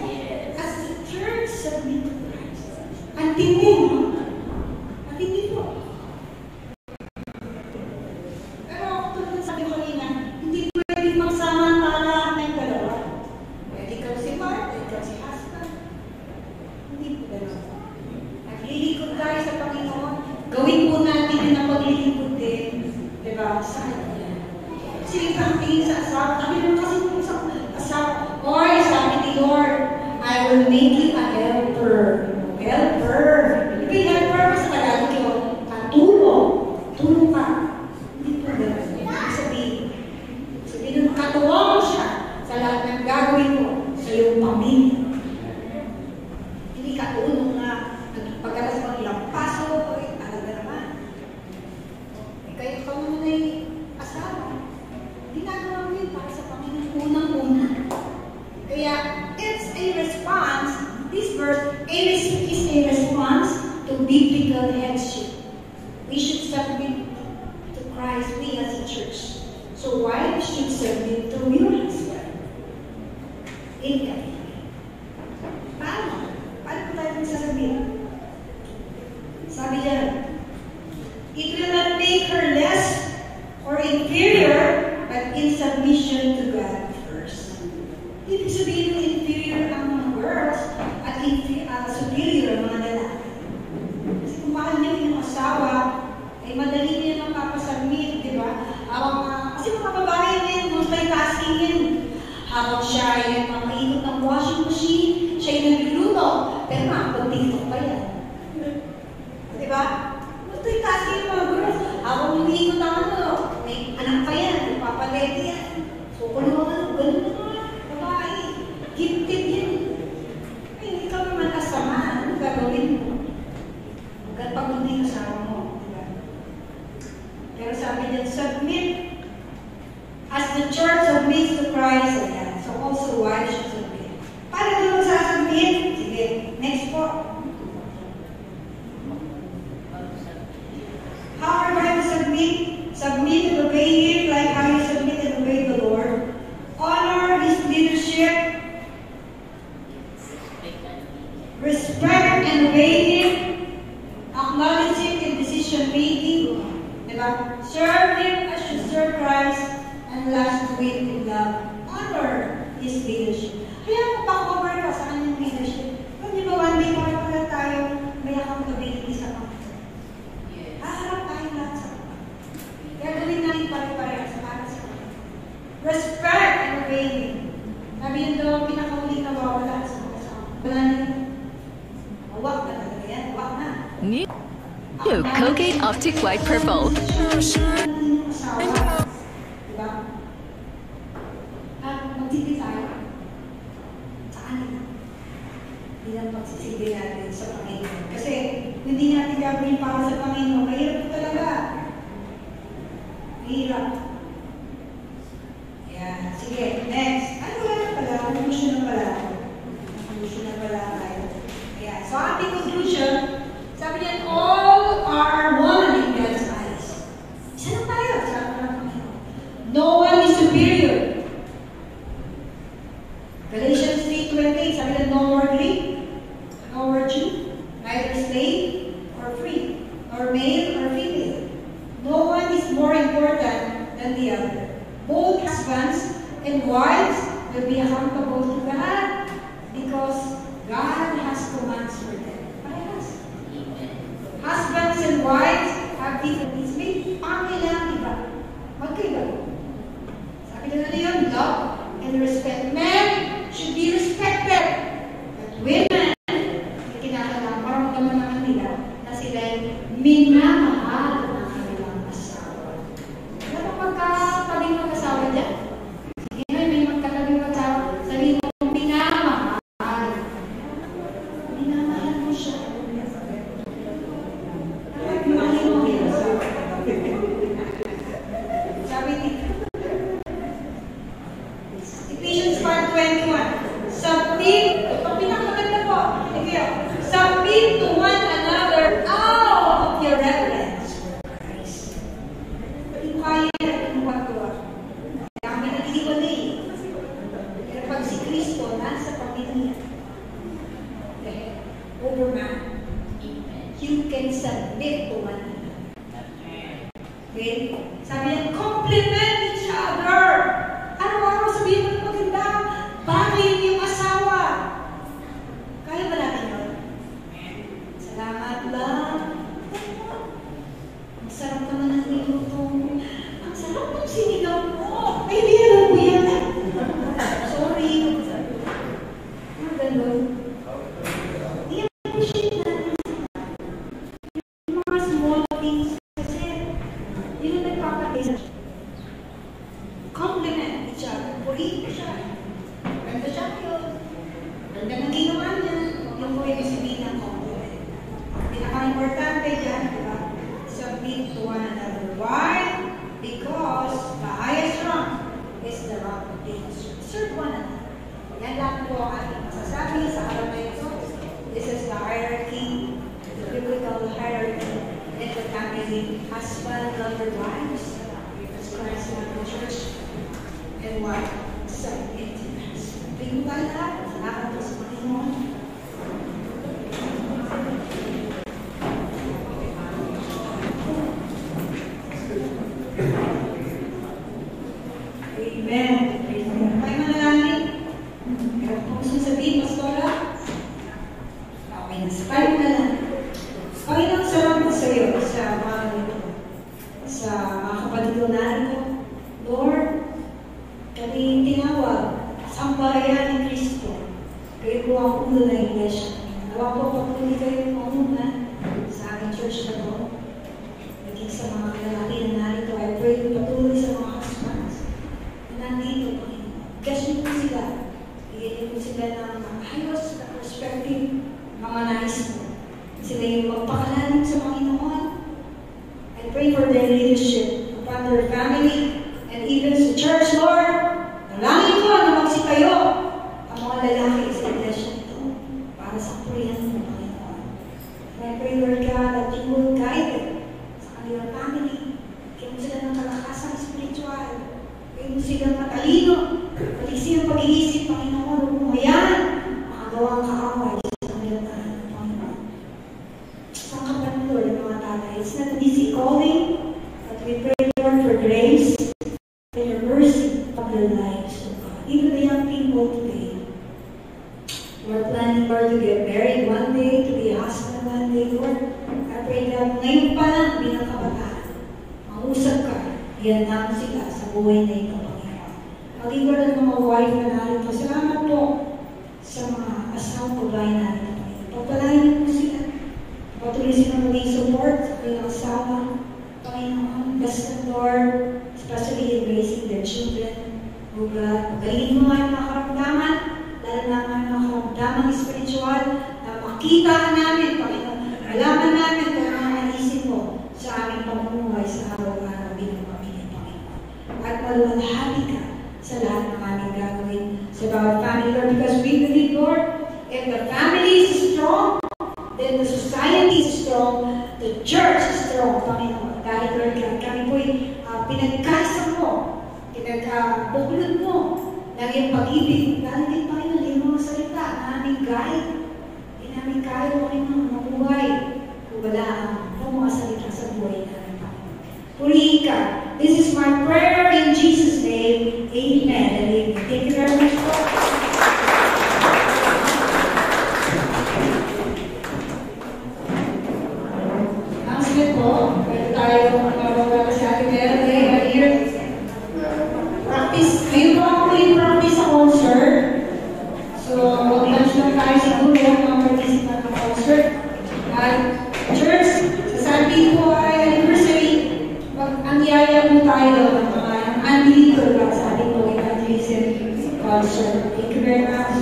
A: As the church submit to Christ. Ang tindi, no? Ang tindi po. Pero tulad sabi ko kanina, hindi pwede magsamantala ng dalawa. Pwede ikaw si Mark, pwede ikaw si husband. Hindi po dalawa. Naglilingkod tayo sa Panginoon. Gawin po natin yung napaglilingkod din. Diba? Sa kanya. Kasi ang tingin sa asawa, kami naman kasi kung sa asawa, or sabi ni Lord, I will make you a helper. Helper. Diba yung helper? Mas Tagalog yun. Katulong. Tulong ka. Hindi po gano'n. Sabihin nun, katuwang mo siya sa lahat ng gagawin mo sa iyong pamilya. Hindi katulong na pagkatas pang ilang paso, kaya ikaw naman ay asawa. Ginagawa mo yun para sa Panginoon unang-una. Kaya, it's a response, this verse is a response to biblical headship. We should submit to Christ, we as a church. So wives should submit to your husband. In everything. Paano? Paano po tayo magsasabit? Sabi dyan, it will not make her less or inferior, but in submission to God first. Ibig sabihin ng inferior ang mga girls at superior ang mga lalaki. Kasi kung mahal niya yung asawa, ay madali niya magpapasubmit, di ba? Kasi mga babae yun, multitasking yun. Habang siya ay makaikot ng washing machine, siya ay nagluluto, pero makapag-tiktok pa yan. Di ba? Kasi yung mga girls, habang umiikot ang may anak pa yan, papalete yan. So, ganun na babae. Gifted yan. Ay, ikaw naman kasama, ano gagawin mo? Hanggang pagod na yung asawa mo. Diba? Pero sabi dyan, submit. As the church submits to Christ, ayan. So, also wives should submit. Paano doon magsasubmit? Sige, next po. How are we to submit? Submit and obey Him like how you submit and obey the Lord. Honor His leadership. Respect and obey Him. Acknowledge Him in decision making. Diba? Serve Him as you serve Christ. And last, do it in love. Honor His leadership. Kaya kung pa-cover ka sa kanyang leadership, kung di ba one day para tayo may accountability sa Panginoon. Haharap tayo lahat sa Panginoon. Kaya gawin natin pare-parehas para sa Panginoon. Respect and obey Him. Sabi yun daw ang pinakauling nawawala sa mga kasama. Wala na yun. Wag na talaga yan. Wag na.
B: New Colgate Optic White Purple.
A: Diba? At magtipid tayo sa kanila. Hindi lang pagsisigi natin sa Panginoon. Kasi hindi natin gagawin para sa Panginoon. Mahirap po talaga. Mahirap. Ayan. Sige, next. Ano wala na pala? Conclusion na pala. Conclusion na pala tayo. Ayan. So, ating conclusion, sabi niyan, all are one in God's eyes. Isa lang tayo. Sabi ng Panginoon. No one is superior. Galatians 3:28, sabi niyan, no more Greek, no more Jew, neither slave or free, nor male or female. No one is more important than the other. Both husbands and wives plans for them. Parehas. Husbands and wives have different needs. May pangailangan iba. Magkaiba. Sabi na yun, love and respect. Men should be respected. But women, kinakailangan, maramdaman naman nila na sila minamahal ng kanilang asawa. Ano ba magkakabing mag-asawa dyan? Sige na, may magkakabing mag-asawa. Sabihin mo, minamahal. Minamahal mo siya. Minamahal mo yung asawa. Sabi dito. Ephesians 4:21. Submit. Pag pinakaganda po. Submit to one another out of your reverence for Christ. Hindi kaya na inuwagawa. Kaya kami nag-iwalay. Pero pag si Kristo nasa pamilya, over man, you can submit to one another. Okay? Sabi niya, compliment each other. Araw-araw sabihin mo ng maganda, bagay yung asawa. Kaya ba natin yun? Salamat lang. Ang sarap naman ng niluto mo. Ang sarap ng sinigaw mo. Ay, hindi alam mo yan. Sorry. Ano ganun? I-appreciate natin yung mga small things kasi yun ang nagpapakita. Compliment each other. Purihin mo siya. Ganda siya yun. Ganda ng ginawa niya. Yung po yung sabihin ng compliment. Pinaka-importante dyan, di ba? Submit to one another. Why? Because the highest rank is the rank of Jesus. Serve one another. Yan lang po ang ating masasabi sa araw na ito. This is the hierarchy, the biblical hierarchy in the family. Husband, lover, wives, as Christ in the church. And what? Submit to us. Tingnan tayo lahat. Salamat po sa Panginoon. Amen. Tayo manalangin. Pero kung gusto sabihin, Pastora, okay na. Tayo manalangin. Panginoon, salamat sa iyo sa mga ito. Sa mga kapatid ko narito. Lord, kami tinawag sa bayan ni Kristo. Kayo po ang ulo na iglesia. Nawa po patuloy kayo mamuna sa aming church na to. Naging sa mga lalaki na narito. I pray patuloy sa mga husbands na nandito, Panginoon. Kasi po sila. Bigyan po sila ng ayos na perspective, mga nais mo. Sila yung magpakalalim sa Panginoon. I pray for their leadership upon their family and even sa church, Lord. Nalangin ko na magsitayo ang mga lalaki sa iglesia nito para sa purihan mo, Panginoon. I pray, Lord God, that you will guide them sa kanilang family. Kaya mo sila ng kalakasan spiritual. Kaya mo sila matalino. Palisin ang pag-iisip, Panginoon. Huwag mo yan. Makagawang kaaway sa kanilang tahanan, Panginoon. Sa kapan, Lord, ang mga tatay. It's not an easy calling, but we pray, Lord, for grace and your mercy of their lives, oh God. Even the young people today who are planning, Lord, to get married one day, to be a husband one day, Lord. I pray that ngayon pa lang bilang kabataan, mausap ka, iyan sila sa buhay na ito, Panginoon. Maging Lord ang mga wife na narito. Salamat po sa mga asawang babae natin, Panginoon. Pagpalain po sila. Patuloy sila maging support sa kanilang asawa, Panginoon. Bless them, Lord, especially in raising their children. O God, pagkalingin mo ang mga karamdaman, lalo na ang mga karamdaman spiritual, na makita namin, Panginoon. Alaman namin kung ano ang naisip mo sa aming pamumuhay sa araw-araw bilang pamilya, Panginoon. At maluwalhati ka sa lahat ng aming gagawin sa bawat family, Lord, because we believe, Lord, if the family is strong, then the society is strong, the church is strong, Panginoon. Dahil, Lord, kami po'y pinagkaisa mo, pinagbuklod mo ng iyong pag-ibig. Dahil din, Panginoon, yung mga salita na aming guide, hindi namin kaya, Panginoon, mabuhay kung wala ang mga salita sa buhay namin, Panginoon. Purihin ka. This is my prayer in Jesus' name. Amen and amen. Thank you very much, Lord. siguro mga participant ng concert. At church, sa Sunday po ay anniversary. Ang yaya po tayo ng mga unbeliever sa ating po evangelism concert. Thank you very much.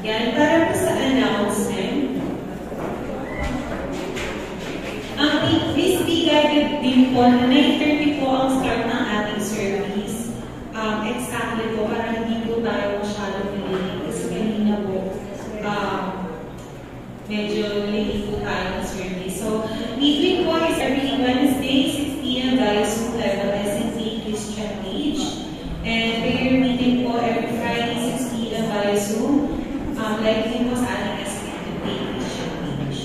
D: Yan, para po sa announcement. Please be guided din po na 9:30 po ang start ng ating service. Exactly po, para hindi po tayo masyadong late. Kasi kanina po, medyo late po tayo ng service. So, meeting po is every Wednesday, 6 p.m. via Zoom level SNC Christian Page. And prayer meeting po every Friday, 6 p.m. via Zoom. Like din po sa ating SNC Christian Page.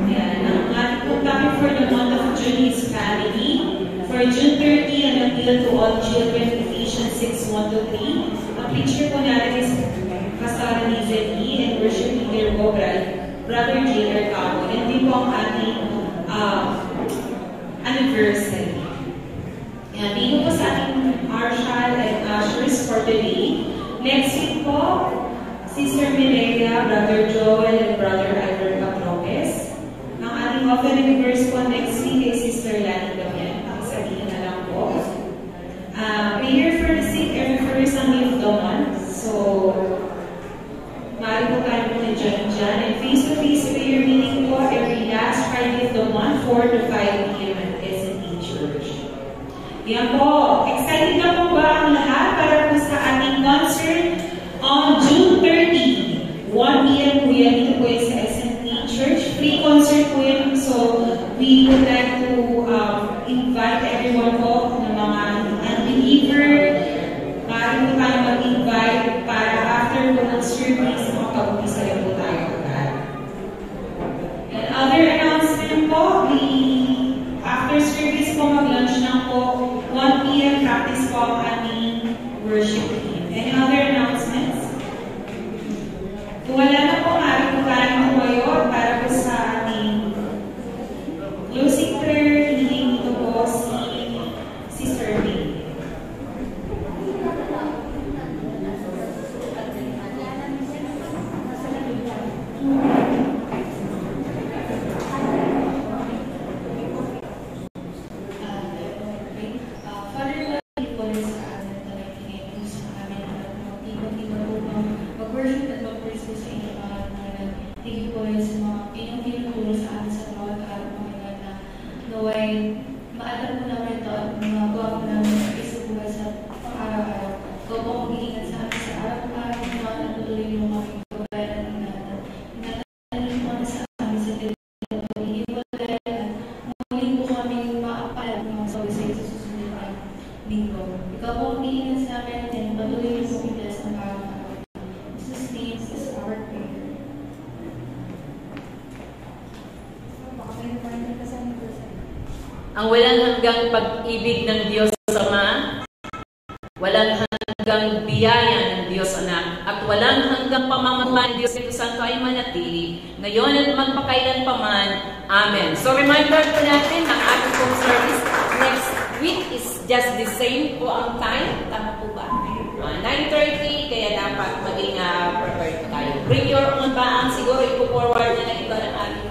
D: Ayan. Ang ating po topic for the month of June is family. For June 30, an appeal to all children, Ephesians 6:1-3. Ang picture po natin is Pastor Lizzie and worship leader po, Brother J.R. Cabo. Yan din po ang ating anniversary. Yan, dito po sa ating Marshall and Ushers for the day. Next week po, Sister Mireya, Brother Joel, and Brother Albert Patropes. Ang ating offering verse po next week ay Sister Lani Damian. Sabihin na lang po. Prayer for the sick every first Sunday of the month. So, maaari po tayo po na-join dyan. And face-to-face prayer meeting po every last Friday of the month, 4 to 5 p.m. at SNT Church. Yan po. Excited na po ba ang lahat para po sa ating concert on June 30, 1 p.m. po yan. Dito po sa SNT Church. Free concert po yan. So, we would like to invite everyone po ng mga unbeliever. Maaari po tayo mag-invite para after po ng service, makapag-umpisa rin po tayo agad. And other announcement po, after service po, mag-lunch na po. 1 p.m. practice po ang aming worship team. Any other announcements? Kung wala na po, maaari po tayo makumayo para po sa ating closing prayer. Hiling ito po si Sister May.
C: Ang walang hanggang pag-ibig ng Diyos Ama, walang hanggang biyaya ng Diyos Anak, at walang hanggang pamamahala ng Diyos Espiritu Santo ay manatili, ngayon at magpakailanpaman. Amen. So reminder po natin, ang ating pong service next week is just the same po ang time. Tama po ba? 9:30, kaya dapat maging prepared po tayo. Bring your own baang. Siguro ipo-forward na lang ito ng ating